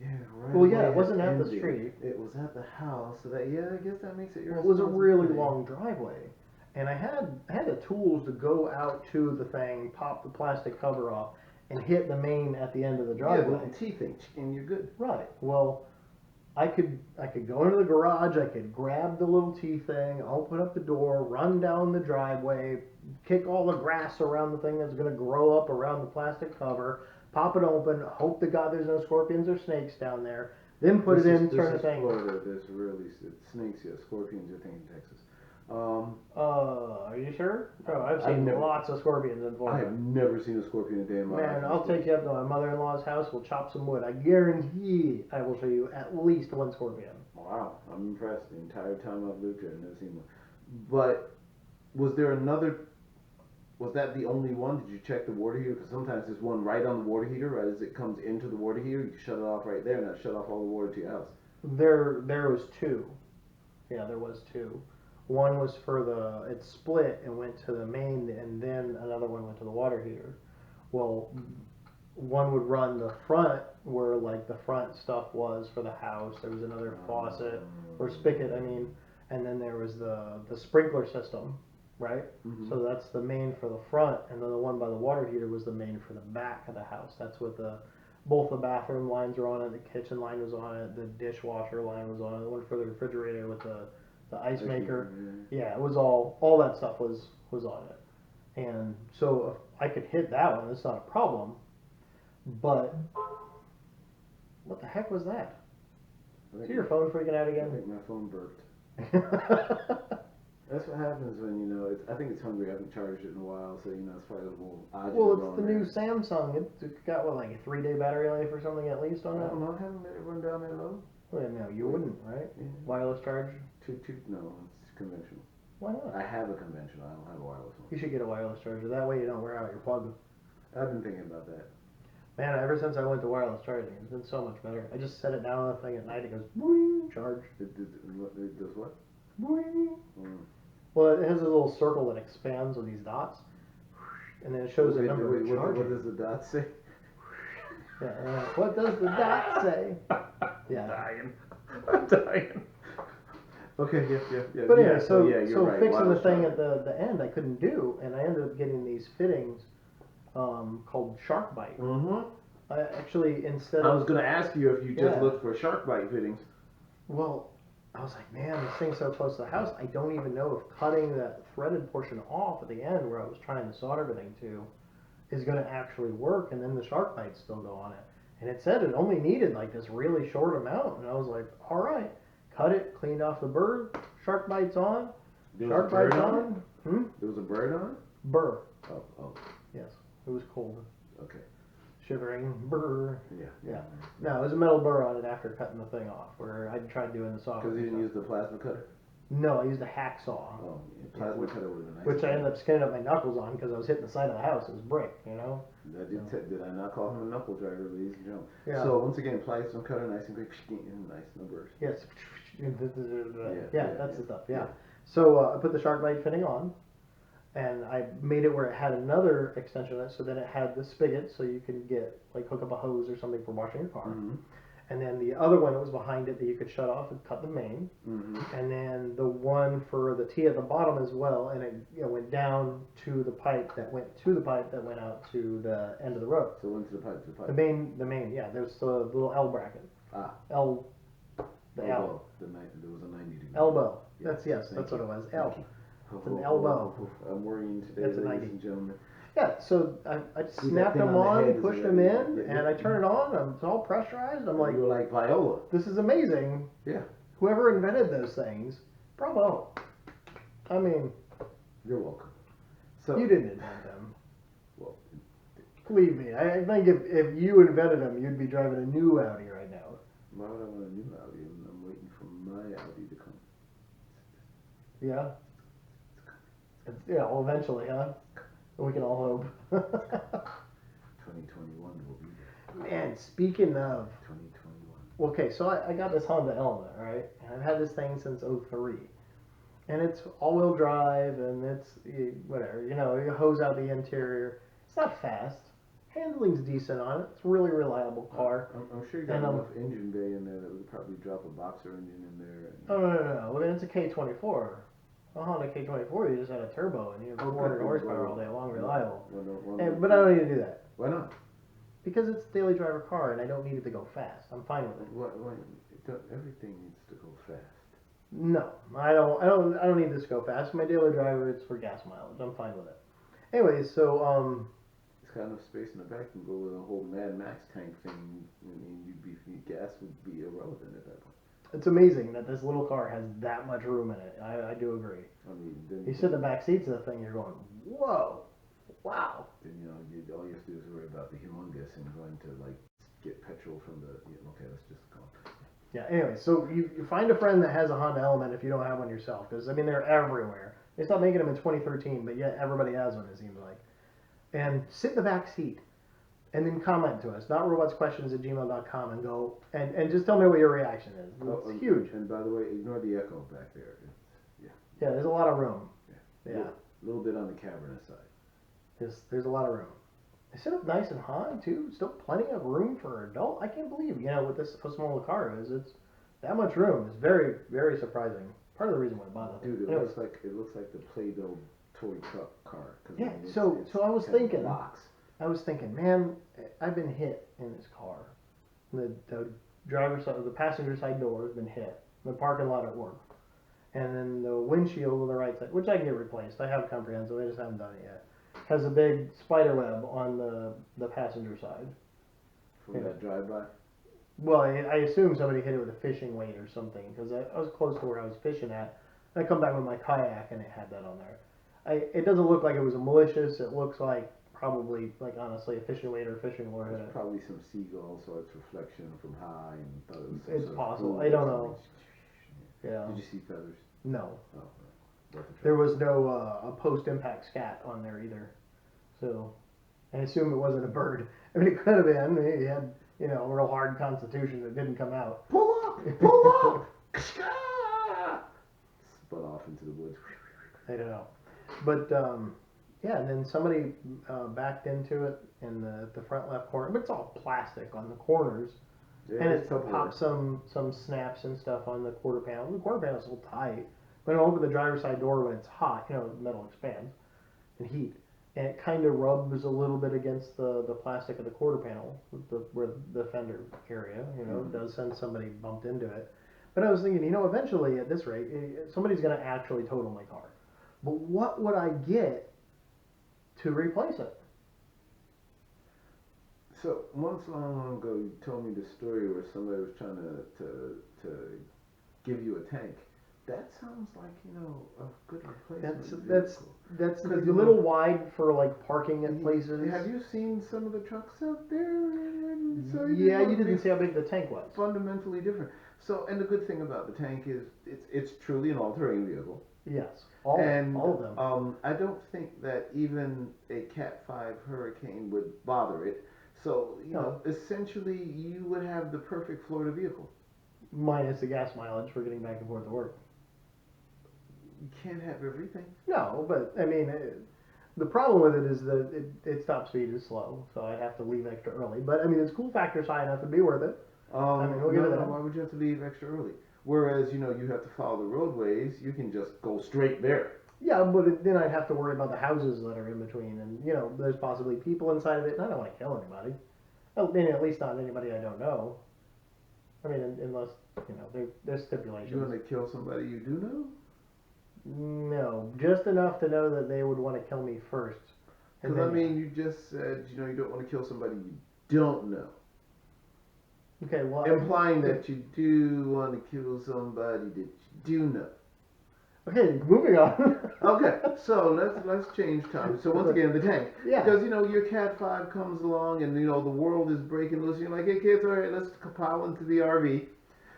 Yeah, right. Well, yeah, away it wasn't at the ended. street. It was at the house, so that I guess that makes it your. Well, it was a really responsibility. long driveway, and I had the tools to go out to the thing, pop the plastic cover off, and hit the main at the end of the Yeah, the driveway. little T thing, and you're good. Right. Well, I could go into the garage, I could grab the little T thing, open up the door, run down the driveway, kick all the grass around the thing that's going to grow up around the plastic cover, pop it open, hope to God there's no scorpions or snakes down there, then put it in, turn the thing. Florida, there's really snakes here. Scorpions, I think, in Texas. Are you sure? Oh, I've seen lots of scorpions in I Florida. have never seen a scorpion a day in my life. Man, I'll take you up to my mother-in-law's house. We'll chop some wood. I guarantee I will show you at least one scorpion. Wow, I'm impressed. The entire time I've lived here, I've never seen one. But was there another? Was that the only one? Did you check the water heater? Because sometimes there's one right on the water heater, right as it comes into the water heater. You can shut it off right there, and that shut off all the water to your house. There was two. Yeah, there was two. One was for it split and went to the main, and then another one went to the water heater. Well, one would run the front where like the front stuff was for the house. There was another faucet or spigot, I mean, and then there was the sprinkler system, right? Mm-hmm. So that's the main for the front, and then the one by the water heater was the main for the back of the house. That's what both the bathroom lines were on it, the kitchen line was on it, the dishwasher line was on it, the one for the refrigerator with the ice maker. Yeah, it was all that stuff was on it. And so if I could hit that one, it's not a problem. But what the heck was that? Is your phone freaking out I again? think my phone burped. That's what happens when, you know, I think it's hungry. I haven't charged it in a while, so, you know, it's probably a little odd. Well, it's the new Samsung. It's got, what, like a 3-day battery life or something at least on it? I don't know. I haven't let it run down that low. Well, no, you wouldn't, right? Yeah. Wireless charge? No, it's conventional. Why not? I have a conventional. I don't have a wireless one. You should get a wireless charger. That way you don't wear out your plug. I've been thinking about that. Man, ever since I went to wireless charging, it's been so much better. I just set it down on the thing at night. It goes, boing, charge. It does what? Boing. Mm. Well, it has a little circle that expands with these dots, and then it shows the number of charging. What does the dot say? Yeah, what does the dot say? Yeah. I'm dying. Okay, yeah. But anyway, yeah, so you're right. fixing the thing at the end I couldn't do, and I ended up getting these fittings called Shark Bite. Mm-hmm. I actually, instead I of... was going to ask you if you just Yeah. looked for Shark Bite fittings. Well, I was like, man, this thing's so close to the house, I don't even know if cutting that threaded portion off at the end where I was trying to solder everything to is going to actually work, and then the Shark Bites still go on it. And it said it only needed like this really short amount, and I was like, all right, cut it, cleaned off the burr, Shark Bites on, Shark Bites on. There was a bird on it? Burr. Oh. Yes, it was cold. Okay. Shivering burr. Yeah. No, it was a metal burr on it after cutting the thing off, where I tried doing the saw. Because you didn't use the plasma cutter? No, I used a hacksaw. Oh, yeah. Plasma cutter would have been nice. Which I ended up skinning up my knuckles on because I was hitting the side of the house. It was brick, you know? Did I not call him a knuckle dragger, ladies and gentlemen? Yeah. So, once again, plasma cutter, nice and quick, nice, no burrs. Yes. Yeah, That's the stuff, yeah. So I put the Shark Bite fitting on, and I made it where it had another extension on it, so then it had the spigot, so you can get, like, hook up a hose or something for washing your car. Mm-hmm. And then the other one that was behind it that you could shut off and cut the main. Mm-hmm. And then the one for the T at the bottom as well, and it went down to the pipe that went out to the end of the road. So into the pipe, The main, yeah. There's the little L bracket. L. The L. There was a 90 degree. Elbow. Yeah. That's what it was. L. It's an elbow. I'm worrying today, That's a ladies 90. and gentlemen. Yeah, so I just See, that snapped thing them on the head on, is pushed a- them in, yeah, and I turn it on. It's all pressurized. I'm like, You were like Viola. this is amazing. Yeah. Whoever invented those things, bravo. I mean, You're welcome. So you didn't invent them. Well, Believe me, I think if you invented them, you'd be driving a new Audi right now. why would I want a new Audi? I'm waiting for my Audi to come. Yeah? Yeah, well, eventually, huh? We can all hope. 2021 will be there. Man, speaking of, 2021. okay, so I got this Honda Element, right? And I've had this thing since '03. And it's all-wheel drive, and it's, whatever, you hose out the interior. It's not fast. Handling's decent on it. It's a really reliable car. I'm sure you got enough engine bay in there that we could probably drop a boxer engine in there. Oh, no. Well, then it's a K24. A Honda K24, you just had a turbo, and you have 400 horsepower all day long, reliable. But But I don't need to do that. Why not? Because it's a daily driver car and I don't need it to go fast. I'm fine with it. Everything needs to go fast. No, I don't need this to go fast. My daily driver, it's for gas mileage. I'm fine with it. Anyway, so It's got enough space in the back. You can go with a whole Mad Max tank thing. I mean, gas would be irrelevant at that point. it's amazing that this little car has that much room in it. I do agree. I mean, then You sit in the back seats of the thing, you're going, whoa, wow. Then all you have to do is worry about the humongous and going to like get petrol from the. Okay, let's just go. Yeah. Anyway, so you find a friend that has a Honda Element if you don't have one yourself, because I mean they're everywhere. They stopped making them in 2013, but yet everybody has one. It seems like. And sit in the back seat, and then comment to us, notrobotsquestions@gmail.com, and go and just tell me what your reaction is. It's huge. And by the way, ignore the echo back there. Yeah, there's a lot of room. Yeah. A little bit on the cavernous side. There's a lot of room. They sit up nice and high too. Still plenty of room for an adult. I can't believe, with this how small the car is. It's that much room. It's very, very surprising. Part of the reason why I bought it. Dude, it looks like the Play-Doh toy truck car. Yeah. So I was thinking, man, I've been hit in this car. The driver's side, the passenger side door has been hit. The parking lot at work, and then the windshield on the right side, which I can get replaced. I have comprehensive. I just haven't done it yet. Has a big spider web on the passenger side. From that drive-by? Well, I assume somebody hit it with a fishing weight or something, because I was close to where I was fishing at. And I come back with my kayak, and it had that on there. It doesn't look like it was a malicious. It looks like probably, honestly, a fishing weight or a fishing lure hit it. Probably some seagull, so it's reflection from high. And thought it was it's possible. I don't know. Yeah. Did you see feathers? No. Oh, right. There was no a post-impact scat on there either, so I assume it wasn't a bird. I mean, it could have been. He had, a real hard constitution that didn't come out. Pull up! Pull up! Spun off into the woods. I don't know, but yeah, and then somebody backed into it in the front left corner, but it's all plastic on the corners, and it popped some snaps and stuff on the quarter panel. The quarter panel's still tight. When I open the driver's side door when it's hot, the metal expands and heat, and it kind of rubs a little bit against the plastic of the quarter panel, where the fender area, Mm-hmm. does send somebody bumped into it. But I was thinking, eventually at this rate, somebody's going to actually total my car. But what would I get to replace it? So once long ago, you told me the story where somebody was trying to give you a tank. That sounds like a good replacement. That's a little wide for parking at places. Have you seen some of the trucks out there? So yeah, you didn't see how big the tank was. Fundamentally different. So, and the good thing about the tank is it's truly an all-terrain vehicle. Yes, all of them. I don't think that even a Cat 5 Hurricane would bother it. So, essentially, you would have the perfect Florida vehicle. Minus the gas mileage for getting back and forth to work. You can't have everything. No, but I mean, the problem with it is that its top speed is slow, so I'd have to leave extra early. But I mean, its cool factor's high enough to be worth it. We'll get to that. Why would you have to leave extra early? Whereas, you have to follow the roadways, you can just go straight there. Yeah, but then I'd have to worry about the houses that are in between, and there's possibly people inside of it, and I don't want to kill anybody. I mean, at least not anybody I don't know. I mean, unless there's stipulations. You want to kill somebody you do know? No, just enough to know that they would want to kill me first. Because I mean, you just said you don't want to kill somebody you don't know. Okay, well, implying that you do want to kill somebody that you do know. Okay, moving on. Okay, so let's change topic. So once again, the tank. Yeah. Because your Cat 5 comes along and the world is breaking loose. You're like, hey kids, all right, let's pile into the RV.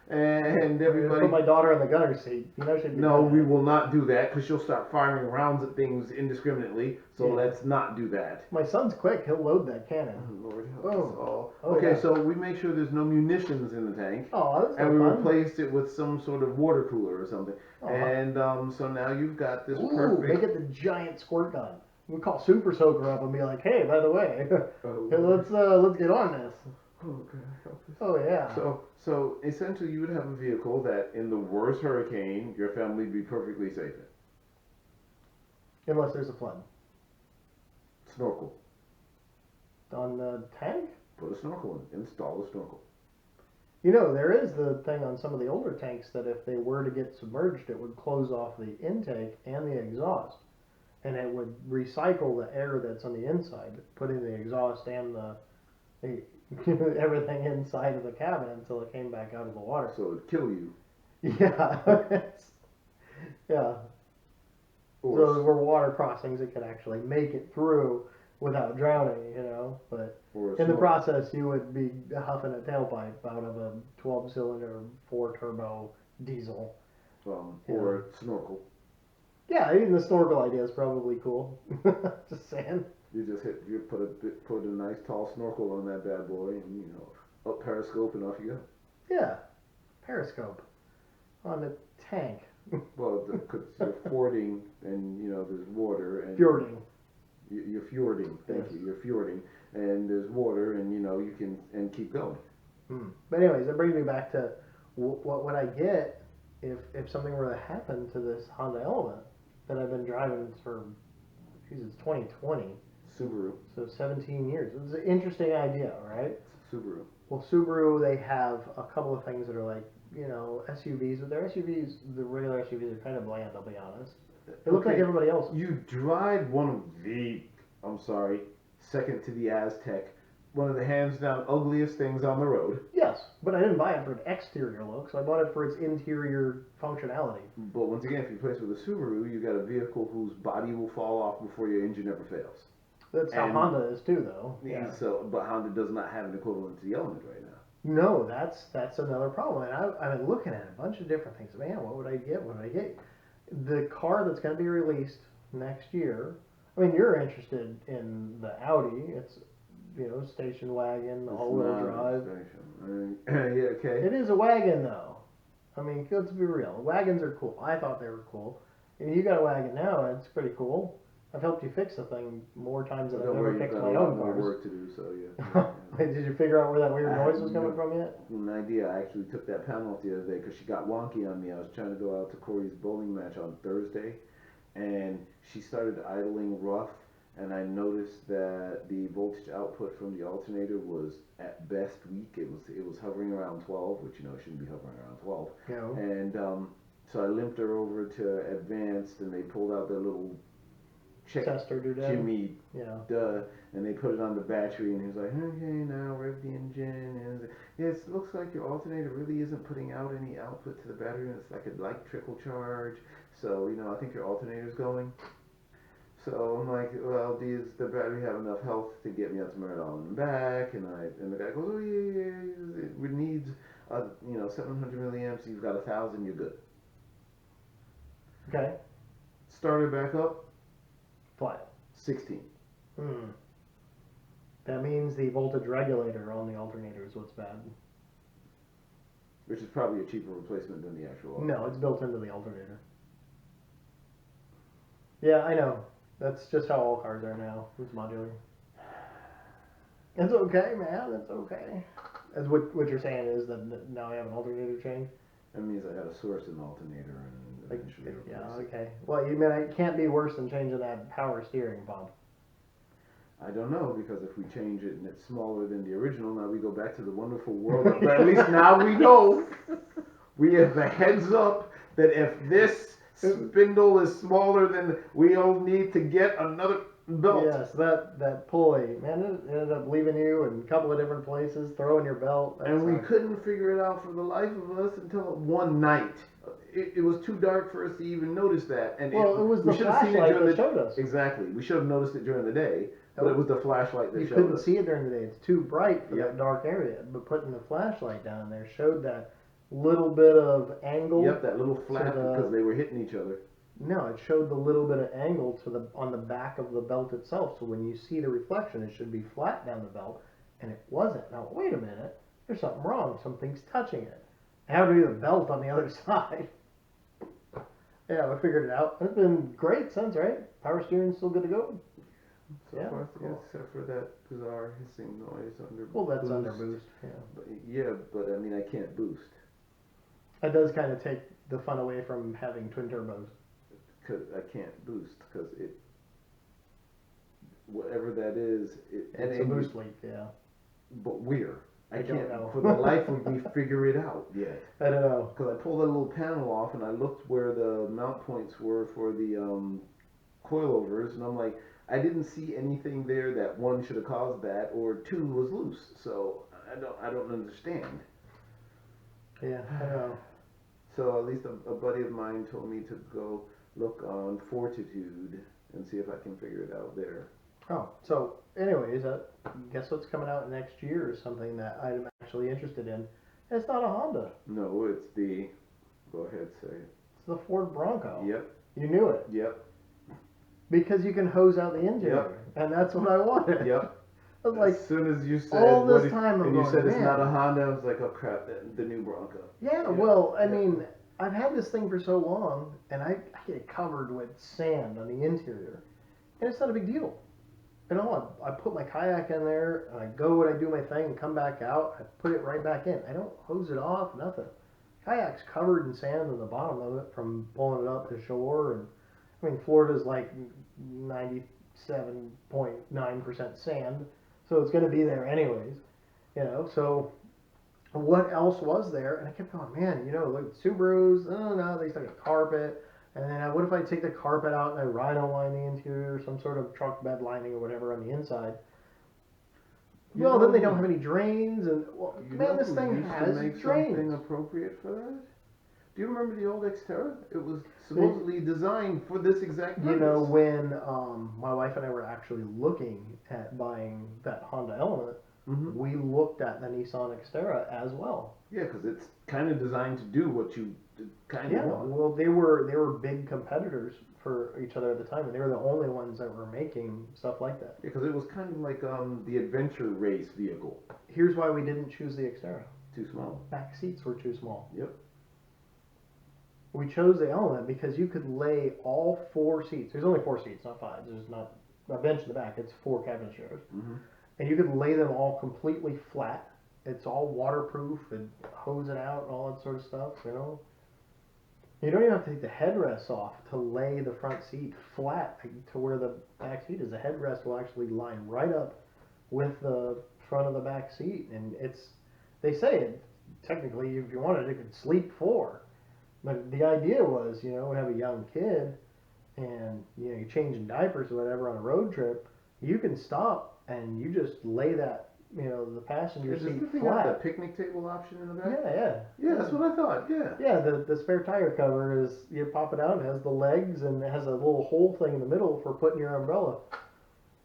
And everybody. Put my daughter in the gunner's seat. She'd be no, we will not do that because she'll start firing rounds at things indiscriminately. So let's not do that. My son's quick. He'll load that cannon. Oh, Lord help us all. Oh, okay, yeah. so we make sure there's no munitions in the tank. Oh, that's and we fun. replaced it with some sort of water cooler or something. Oh. And so now you've got this perfect. Make it the giant squirt gun. We'll call Super Soaker up and be like, hey, by the way, let's get on this. Oh, God, help us. Oh, yeah. So essentially you would have a vehicle that in the worst hurricane, your family would be perfectly safe in. Unless there's a flood. Snorkel. On the tank? Put a snorkel in. Install a snorkel. You know, there is the thing on some of the older tanks that if they were to get submerged, it would close off the intake and the exhaust, and it would recycle the air that's on the inside, putting the exhaust and the everything inside of the cabin until it came back out of the water. So it'd kill you. Yeah, yeah. Or So there were water crossings that could actually make it through without drowning, you know. But in the process, you would be huffing a tailpipe out of a 12-cylinder, 4-turbo diesel. Or snorkel. Yeah, even the snorkel idea is probably cool. Just saying. You put a nice tall snorkel on that bad boy, and up periscope and off you go. Yeah, periscope on the tank. Well, because you're fording, and there's water and Fjording. You're fjording. Thank you. You're fjording, and there's water, and you can and keep going. But anyways, that brings me back to what would I get if something were to happen to this Honda Element that I've been driving for, it's 2020. Subaru. So 17 years. It's an interesting idea, right? Subaru. Well, Subaru, they have a couple of things that are like, SUVs, but their SUVs, the regular SUVs are kind of bland, I'll be honest. They look like everybody else. You drive one of the, second to the Aztec, one of the hands down ugliest things on the road. Yes, but I didn't buy it for an exterior look, so I bought it for its interior functionality. But once again, if you place with a Subaru, you got a vehicle whose body will fall off before your engine ever fails. That's how Honda is too, though. Yeah. But Honda does not have an equivalent to the Element right now. No, that's another problem. And I've been looking at a bunch of different things. Man, what would I get? What would I get? The car that's going to be released next year. I mean, you're interested in the Audi. It's station wagon, all-wheel drive. Yeah, okay. It is a wagon, though. I mean, let's be real. Wagons are cool. I thought they were cool. And you got a wagon now, and it's pretty cool. I've helped you fix the thing more times than I've ever fixed my own cars. Work to do, so yeah. Did you figure out where that weird noise was coming from yet? An idea. I actually took that panel off the other day because she got wonky on me. I was trying to go out to Corey's bowling match on Thursday, and she started idling rough, and I noticed that the voltage output from the alternator was at best weak. It was hovering around 12, which it shouldn't be hovering around 12. No. And so I limped her over to Advanced, and they pulled out their little Tester doodad. Jimmy, yeah. And they put it on the battery, and he was like, okay, now rev the engine, and yes, it looks like your alternator really isn't putting out any output to the battery, and it's like a light trickle charge, so, I think your alternator's going. So I'm like, well, does the battery have enough health to get me out to Maryland and back? And the guy goes, oh yeah, it needs 700 milliamps, you've got 1,000, you're good. Okay. Started back up. Flat. 16. That means the voltage regulator on the alternator is what's bad. Which is probably a cheaper replacement than the actual alternator. No, it's built into the alternator. Yeah, I know. That's just how all cars are now. It's modular. It's okay, man. It's okay. As what you're saying is that now I have an alternator change? That means I got to source an alternator and eventually replace it. Okay. Well, you mean it can't be worse than changing that power steering pump? I don't know, because if we change it and it's smaller than the original, now we go back to the wonderful world. But at least now we know. We have the heads up that if this spindle is smaller than, we'll need to get another belt. Yes, that pulley, man, it ended up leaving you in a couple of different places, throwing your belt. And we couldn't figure it out for the life of us until one night. It was too dark for us to even notice that. And it was the flashlight that showed us. Exactly. We should have noticed it during the day, but it was the flashlight that showed us. You couldn't see it during the day. It's too bright for that dark area. But putting the flashlight down there showed that little bit of angle. Yep, that little flap because they were hitting each other. No, it showed the little bit of angle on the back of the belt itself. So when you see the reflection, it should be flat down the belt, and it wasn't. Now wait a minute, there's something wrong. Something's touching it. It had to be the belt on the other side. Yeah, we figured it out. It's been great since, right? Power steering's still good to go. So far, cool. Except for that bizarre hissing noise under. Well, that's boost. under boost. Yeah. But I mean, I can't boost. It does kind of take the fun away from having twin turbos. Because I can't boost because whatever that is, it's a boost leak. Yeah. But where? I don't know. For the life of me, figure it out yet. I don't know. Because I pulled that little panel off and I looked where the mount points were for the coilovers, and I'm like, I didn't see anything there that one should have caused that, or two was loose. So I don't understand. Yeah, I know. So at least a buddy of mine told me to go look on Fortitude and see if I can figure it out there. Oh, so anyways, guess what's coming out next year is something that I'm actually interested in. It's not a Honda. No, it's the. Go ahead, say it. It's the Ford Bronco. Yep. You knew it. Yep. Because you can hose out the interior, and that's what I wanted. Yep. I was like, as soon as you said all this time I'm and you going, said it's man. not a Honda, I was like, oh crap, the new Bronco. Yeah, well, I mean, I've had this thing for so long, and I get it covered with sand on the interior, and it's not a big deal. You know, I put my kayak in there, and I go and I do my thing, and come back out, I put it right back in. I don't hose it off, nothing. Kayak's covered in sand on the bottom of it from pulling it up to shore, and I mean, Florida's like 97.9% sand, so it's going to be there anyways, you know. So what else was there? And I kept going, man, you know, like Subarus, oh no, they still got carpet. And then what if I take the carpet out and I rhino line the interior, some sort of truck bed lining or whatever on the inside? Well, then they don't have any drains, and well, man, this thing has drains. Something appropriate for that? Do you remember the old Xterra? It was supposedly designed for this exact purpose. You know, when my wife and I were actually looking at buying that Honda Element, we looked at the Nissan Xterra as well. Yeah, because it's kind of designed to do what you kind of want. Well, they were big competitors for each other at the time, and they were the only ones that were making stuff like that. Yeah, because it was kind of like the adventure race vehicle. Here's why we didn't choose the Xterra. Too small. Back seats were too small. Yep. We chose the Element because you could lay all 4 seats. There's only 4 seats, not 5. There's not a bench in the back. It's 4 cabin chairs. And you could lay them all completely flat. It's all waterproof and hose it out and all that sort of stuff, you know. You don't even have to take the headrests off to lay the front seat flat to where the back seat is. The headrest will actually line right up with the front of the back seat. And they say it, technically, if you wanted, it could sleep 4. But the idea was, you know, we have a young kid and, you know, you're changing diapers or whatever on a road trip, you can stop and you just lay that, you know, the passenger seat flat. Have the picnic table option in the back? Yeah, that's what I thought. Yeah, the spare tire cover is, you pop it out, it has the legs and it has a little hole thing in the middle for putting your umbrella.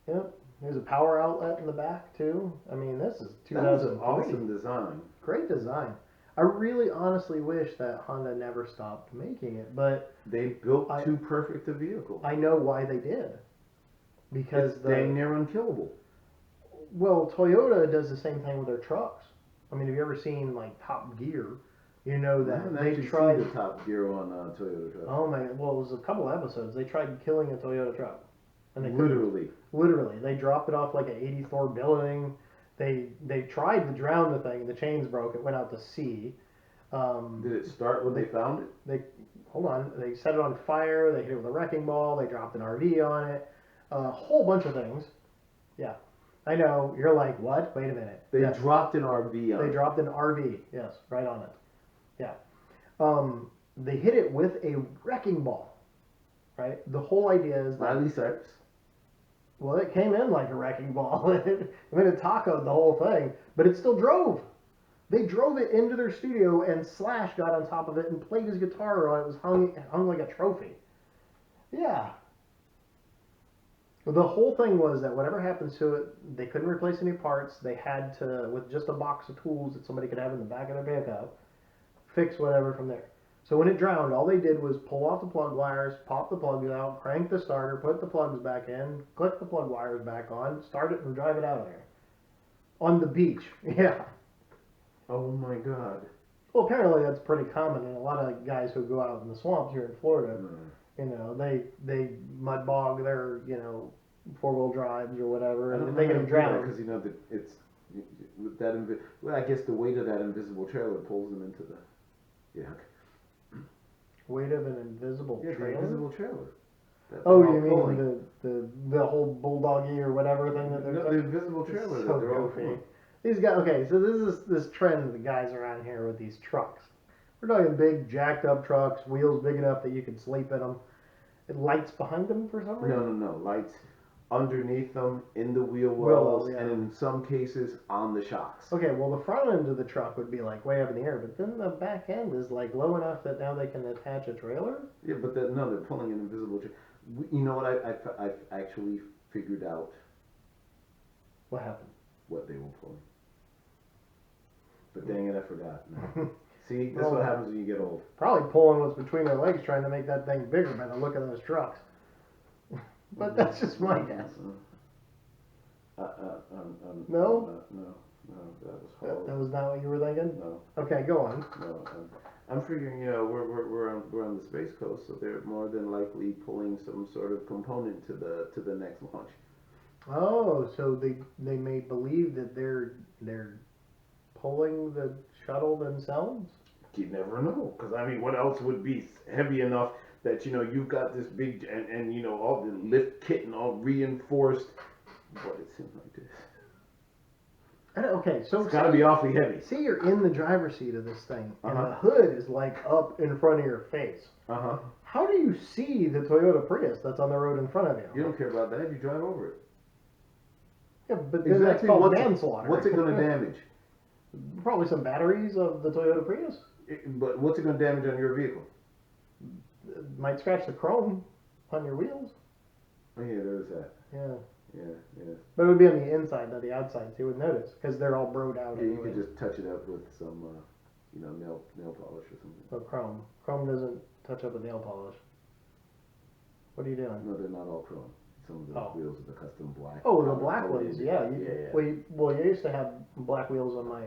Yep. There's a power outlet in the back too. I mean, this is 2003. That was an awesome design. Great design. I really honestly wish that Honda never stopped making it, but they built too perfect a vehicle. I know why they did. Because dang near unkillable. Well, Toyota does the same thing with their trucks. I mean, have you ever seen like Top Gear? You know that they tried the Top Gear on Toyota truck. Oh man, well, it was a couple episodes. They tried killing a Toyota truck, and they literally they dropped it off like an 80th floor building. They tried to drown the thing. The chains broke. It went out to sea. Did it start when they found it? They set it on fire. They hit it with a wrecking ball. They dropped an RV on it. A whole bunch of things. Yeah. I know, you're like, what? Wait a minute. They dropped an RV on it. They dropped an RV, yes, right on it. Yeah. They hit it with a wrecking ball, right? The whole idea is that... Miley Cyrus. Well, it came in like a wrecking ball. It made a taco the whole thing, but it still drove. They drove it into their studio, and Slash got on top of it and played his guitar on it. It was hung like a trophy. Yeah. The whole thing was that whatever happens to it, they couldn't replace any parts. They had to, with just a box of tools that somebody could have in the back of their pickup, fix whatever from there. So when it drowned, all they did was pull off the plug wires, pop the plugs out, crank the starter, put the plugs back in, click the plug wires back on, start it, and drive it out of there. On the beach. Yeah. Oh my God. Well, apparently that's pretty common, and a lot of guys who go out in the swamps here in Florida, you know, they mud bog their, you know, 4-wheel drives or whatever, and they get them drowned. Because, you know, that it's with that. Well, I guess the weight of that invisible trailer pulls them into the. Yeah. Weight of an invisible trailer. The invisible trailer. Oh, you mean the whole bulldoggy or whatever thing that they're. No, the invisible trailer that they're all pulling. These guys. Okay, so this is this trend of the guys around here with these trucks. We're talking big, jacked up trucks, wheels big enough that you could sleep in them, and lights behind them for some reason. No. Lights underneath them, in the wheel Wheel wells, wells, yeah. and in some cases on the shocks. Okay, well the front end of the truck would be like way up in the air, but then the back end is like low enough that now they can attach a trailer. Yeah, but no, they're pulling an invisible. You know what? I've actually figured out What happened? what they were pulling. But dang it, I forgot. No. See, that's Well, what happens when you get old. Probably pulling what's between their legs, trying to make that thing bigger by the look of those trucks. But that's just my guess. No? No, that was That horrible. was not what you were thinking? No, Okay, go on. no. I'm figuring, we're on the Space Coast, so they're more than likely pulling some sort of component to the next launch. Oh, so they may believe that they're pulling the shuttle themselves? You never know, because I mean, what else would be heavy enough that you've got this big and all the lift kit and all reinforced, but it seems like this. Okay, so It's got to be awfully heavy. see, you're in the driver's seat of this thing, and Uh-huh. the hood is like up in front of your face. Uh-huh. How do you see the Toyota Prius that's on the road in front of you? You don't care about that. You drive over it. Yeah, but then that's called manslaughter. What's it going to damage? Probably some batteries of the Toyota Prius. But what's it going to damage on your vehicle? It might scratch the chrome on your wheels. Oh yeah, there's that. Yeah. Yeah. But it would be on the inside, not the outside, so you would notice, because they're all broed out Yeah, you anyway. could just touch it up with some, nail polish or something. Oh, chrome. Chrome doesn't touch up with nail polish. What are you doing? No, they're not all chrome. Some of the Oh. wheels are the custom black. Oh, the powder black coated. ones, yeah. Yeah. Well, you used to have black wheels on my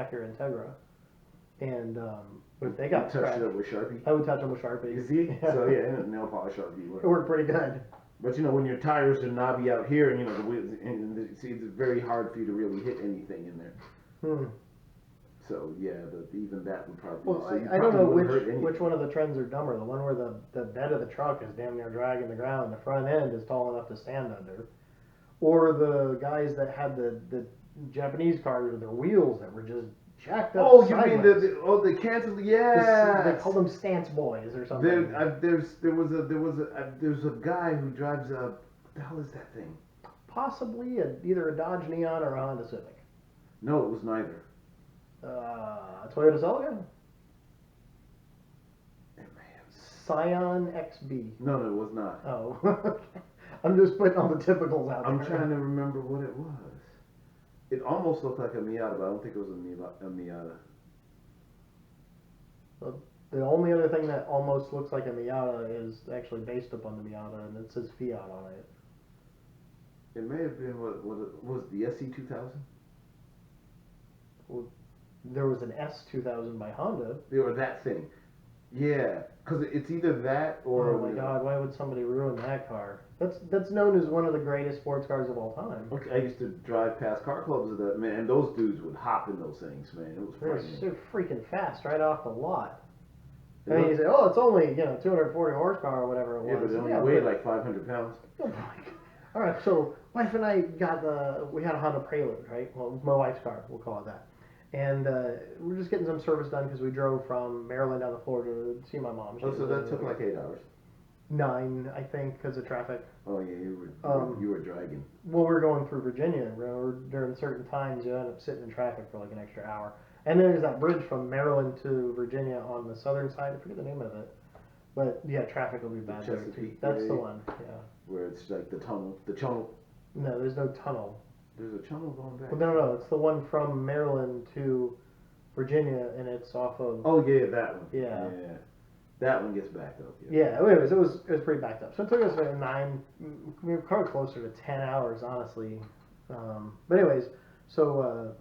Acura Integra, and but they got You touched scratched. it up with Sharpie. I would touch them with Sharpie. You see? Yeah. So yeah, nail polish Sharpie. It worked pretty good. But when your tires are knobby out here, and the wheels, see, it's very hard for you to really hit anything in there. Hmm. So yeah, even that would probably. Well, so you I don't know probably wouldn't hurt anything. which one of the trends are dumber. The one where the bed of the truck is damn near dragging the ground, the front end is tall enough to stand under, or the guys that had the Japanese cars with their wheels that were just jacked up. Oh, you mean sideways. they canceled? Yeah. They call them stance boys or something. There's a guy who drives a. What the hell is that thing? Possibly either a Dodge Neon or a Honda Civic. No, it was neither. Toyota Celica? It may have. Scion XB. No, it was not. Oh. I'm just putting all the typicals out there. I'm trying to remember what it was. It almost looked like a Miata, but I don't think it was a Miata. The only other thing that almost looks like a Miata is actually based upon the Miata, and it says Fiat on it. It may have been what it was, the SC2000. Well, there was an S2000 by Honda. Or that thing. Yeah, because it's either that or. Oh my God! Why would somebody ruin that car? That's known as one of the greatest sports cars of all time. Okay, I used to drive past car clubs with that, man, and those dudes would hop in those things, man. It was frightening. They're freaking fast right off the lot. I mean, you say, oh, it's only 240 horsepower or whatever it was. Yeah, but it only weighed like 500 pounds. Oh my God! All right, so wife and I we had a Honda Prelude, right? Well, my wife's car, we'll call it that. And we're just getting some service done because we drove from Maryland down to Florida to see my mom. Oh, so that took like 8 hours. 9, I think, because of traffic. Oh yeah, you were dragging. Well, we were going through Virginia. During certain times, you end up sitting in traffic for like an extra hour. And then there's that bridge from Maryland to Virginia on the southern side. I forget the name of it. But yeah, traffic will be bad there too. Chesapeake That's Bay. the one. Yeah. Where it's like the tunnel. No, there's no tunnel. There's a tunnel going back. Well, no, it's the one from Maryland to Virginia, and it's off of. Oh yeah, that one. Yeah. That one gets backed up. Yeah. Anyways, it was pretty backed up. So it took us about 9, we were probably closer to 10 hours, honestly. But anyways, so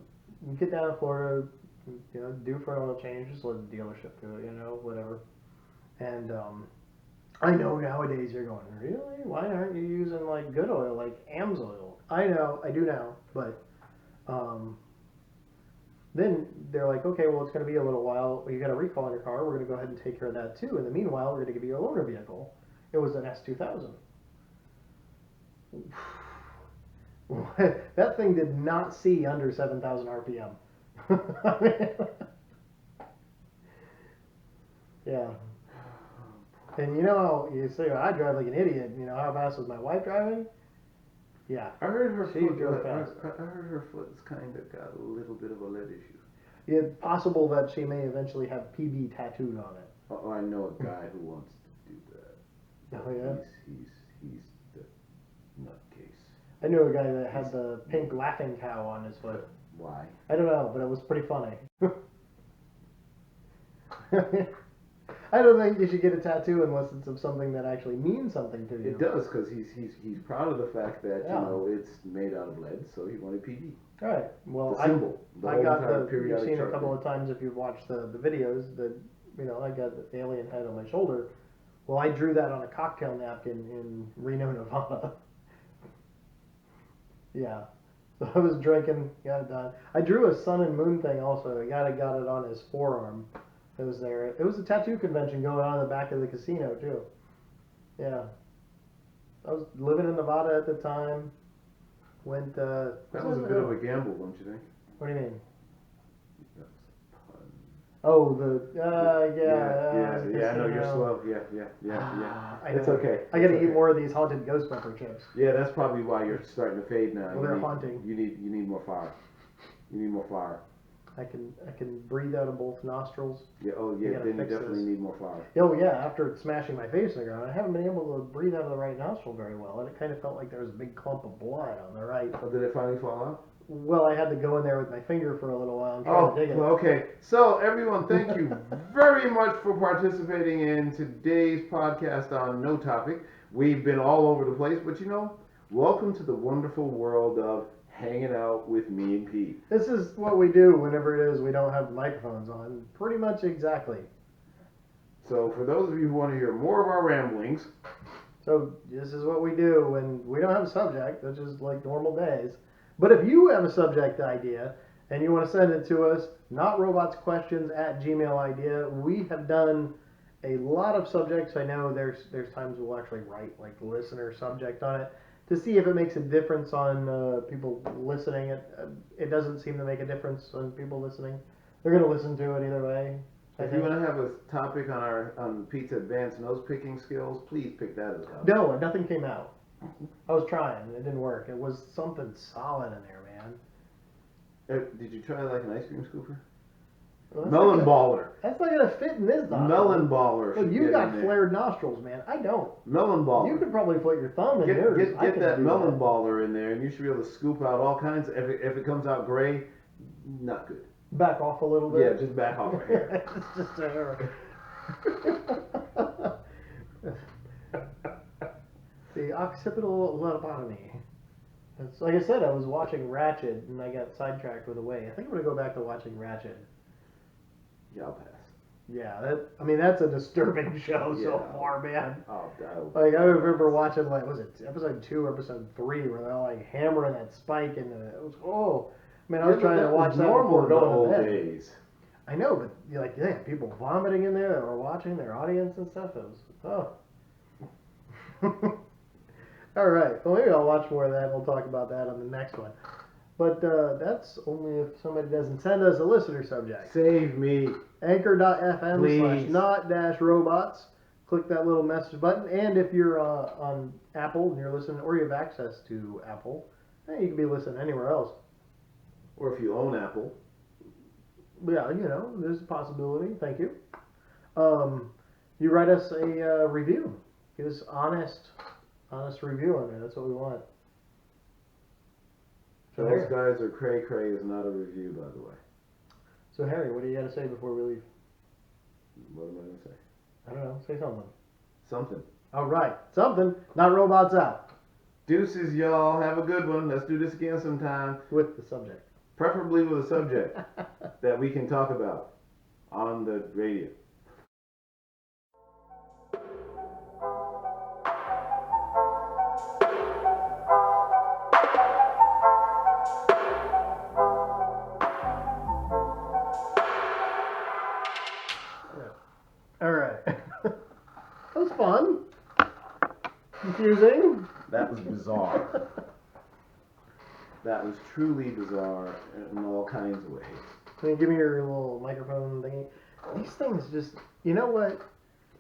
you get down to Florida, due for an oil change, just let the dealership do it, whatever. And I know nowadays you're going, really? Why aren't you using like good oil, like AMSOIL? I know, I do now, but then they're like, okay, well, it's going to be a little while. You got a recall on your car. We're going to go ahead and take care of that too. In the meanwhile, we're going to give you a loaner vehicle. It was an S2000. That thing did not see under 7,000 RPM. I mean, yeah. And you know how you say I drive like an idiot. You know how fast was my wife driving? Yeah. I heard her She foot. drove fast. I heard her foot's kind of got a little bit of a lead issue. It's possible that she may eventually have PB tattooed on it. Oh, I know a guy who wants to do that. Oh yeah. He's the nutcase. I knew a guy that had the pink laughing cow on his foot. Why? I don't know, but it was pretty funny. I don't think you should get a tattoo unless it's of something that actually means something to you. It does, because he's proud of the fact that Yeah. you know it's made out of lead, so he wanted PB. All right. Well, The symbol. I got the. You've periodic seen a chart couple thing. of times if you've watched the videos that I got the alien head on my shoulder. Well, I drew that on a cocktail napkin in Reno, Nevada. Yeah. So I was drinking, got it done. I drew a sun and moon thing also. I got it on his forearm. It was there. It was a tattoo convention going on in the back of the casino too. Yeah. I was living in Nevada at the time. Went. That was a bit of a gamble, don't you think? What do you mean? That was a pun. Oh, Yeah, I know you're slow. Yeah. I It's know. okay. I gotta It's eat okay. more of these haunted ghost pepper chips. Yeah, that's probably why you're starting to fade now. Well, they're haunting. You need more fire. You need more fire. I can breathe out of both nostrils. Yeah. Oh You yeah. gotta Then you fix definitely this. need more fire. Oh yeah, after smashing my face in the ground, I haven't been able to breathe out of the right nostril very well, and it kind of felt like there was a big clump of blood on the right. Oh, did it finally fall out? Well, I had to go in there with my finger for a little while and try to dig it. Okay. So everyone, thank you very much for participating in today's podcast on No Topic. We've been all over the place, but welcome to the wonderful world of hanging out with me and Pete. This is what we do whenever it is we don't have microphones on. Pretty much exactly. So for those of you who want to hear more of our ramblings, So this is what we do when we don't have a subject, which is like normal days. But if you have a subject idea and you want to send it to us, notrobotsquestions@gmail.com. We have done a lot of subjects. I know there's times we'll actually write like listener subject on it to see if it makes a difference on people listening. It doesn't seem to make a difference on people listening. They're going to listen to it either way. if you want to have a topic on Pete's advanced nose picking skills, please pick that as a topic. No, nothing came out. I was trying. It didn't work. It was something solid in there, man. Did you try like an ice cream scooper? Well, Melon baller. That's not gonna fit in this nostril. Melon baller. Well, should you get got in there. flared nostrils, man. I don't. Melon baller. You could probably put your thumb in yours. I Get can that do melon that. baller in there, and you should be able to scoop out all kinds. If it comes out gray, not good. Back off a little bit. Yeah, just back off right here. It's just a hair. The occipital lobotomy. It's, like I said, I was watching Ratchet and I got sidetracked with Away. I think I'm gonna go back to watching Ratchet. Yeah, I'll pass. Yeah, that's a disturbing show so Yeah. far, man. Oh, Like I remember watching was it episode 2 or episode 3 where they're like hammering that spike into it. It was man, I was trying to watch that normal before in the going old to bed. days. I know, but they had people vomiting in there that were watching their audience and stuff. It was All right, well maybe I'll watch more of that. We'll talk about that on the next one. But that's only if somebody doesn't send us a listener subject. Save me. Anchor.fm/not-robots. Click that little message button. And if you're on Apple and you're listening, or you have access to Apple, you can be listening anywhere else. Or if you own Apple. Yeah, there's a possibility. Thank you. You write us a review. Give us honest review on there. That's what we want. So Those guys are cray cray is not a review, by the way. So Harry, what do you got to say before we leave? What am I going to say? I don't know. Say something. Something. All right. Something. Not robots out. Deuces, y'all. Have a good one. Let's do this again sometime. With the subject. Preferably with a subject that we can talk about on the radio. All right. That was fun. Confusing. That was bizarre. That was truly bizarre in all kinds of ways. Can you give me your little microphone thingy? These things just, you know what?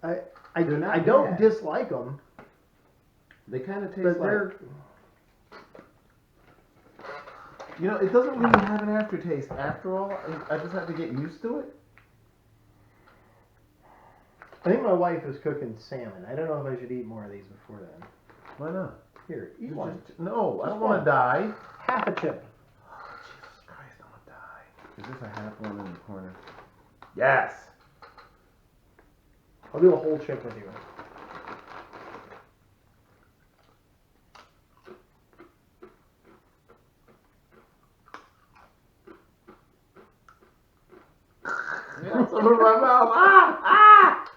I don't bad. dislike them, They kind of taste but like, they're. you know, it doesn't really have an aftertaste after all. I just have to get used to it. I think my wife is cooking salmon. I don't know if I should eat more of these before then. Why not? Here, eat You one. no, I Just don't want one. to die. Half a chip. Oh, Jesus Christ, I'm gonna die. Is this a half one in the corner? Yes. I'll do a whole chip with you. Yeah, some in my mouth. Ah!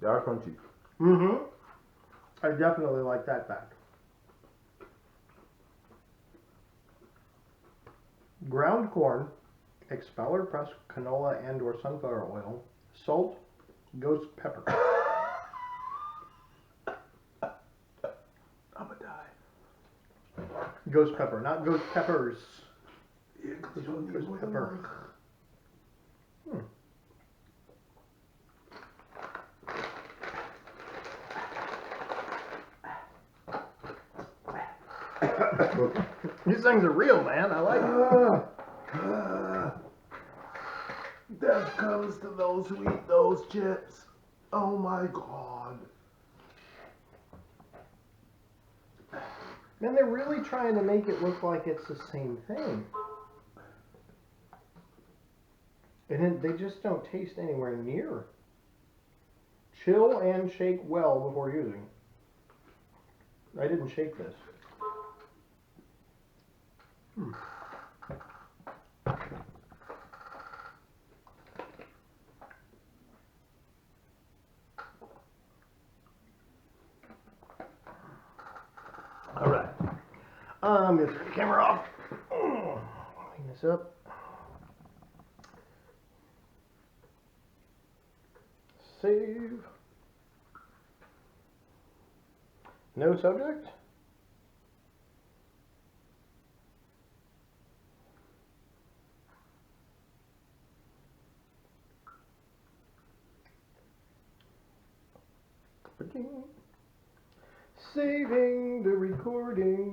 They are crunchy. Mm-hmm. I definitely like that fact. Ground corn, expeller pressed canola and or sunflower oil, salt, ghost pepper. I'm gonna die. Ghost pepper, not ghost peppers. Yeah, Ghost pepper. These things are real, man. I like it. Death comes to those who eat those chips. Oh my God. Man, they're really trying to make it look like it's the same thing. And they just don't taste anywhere near. Chill and shake well before using. I didn't shake this. All right. I'm going to turn the camera off. Clean this up. Save. No subject? Saving the recording.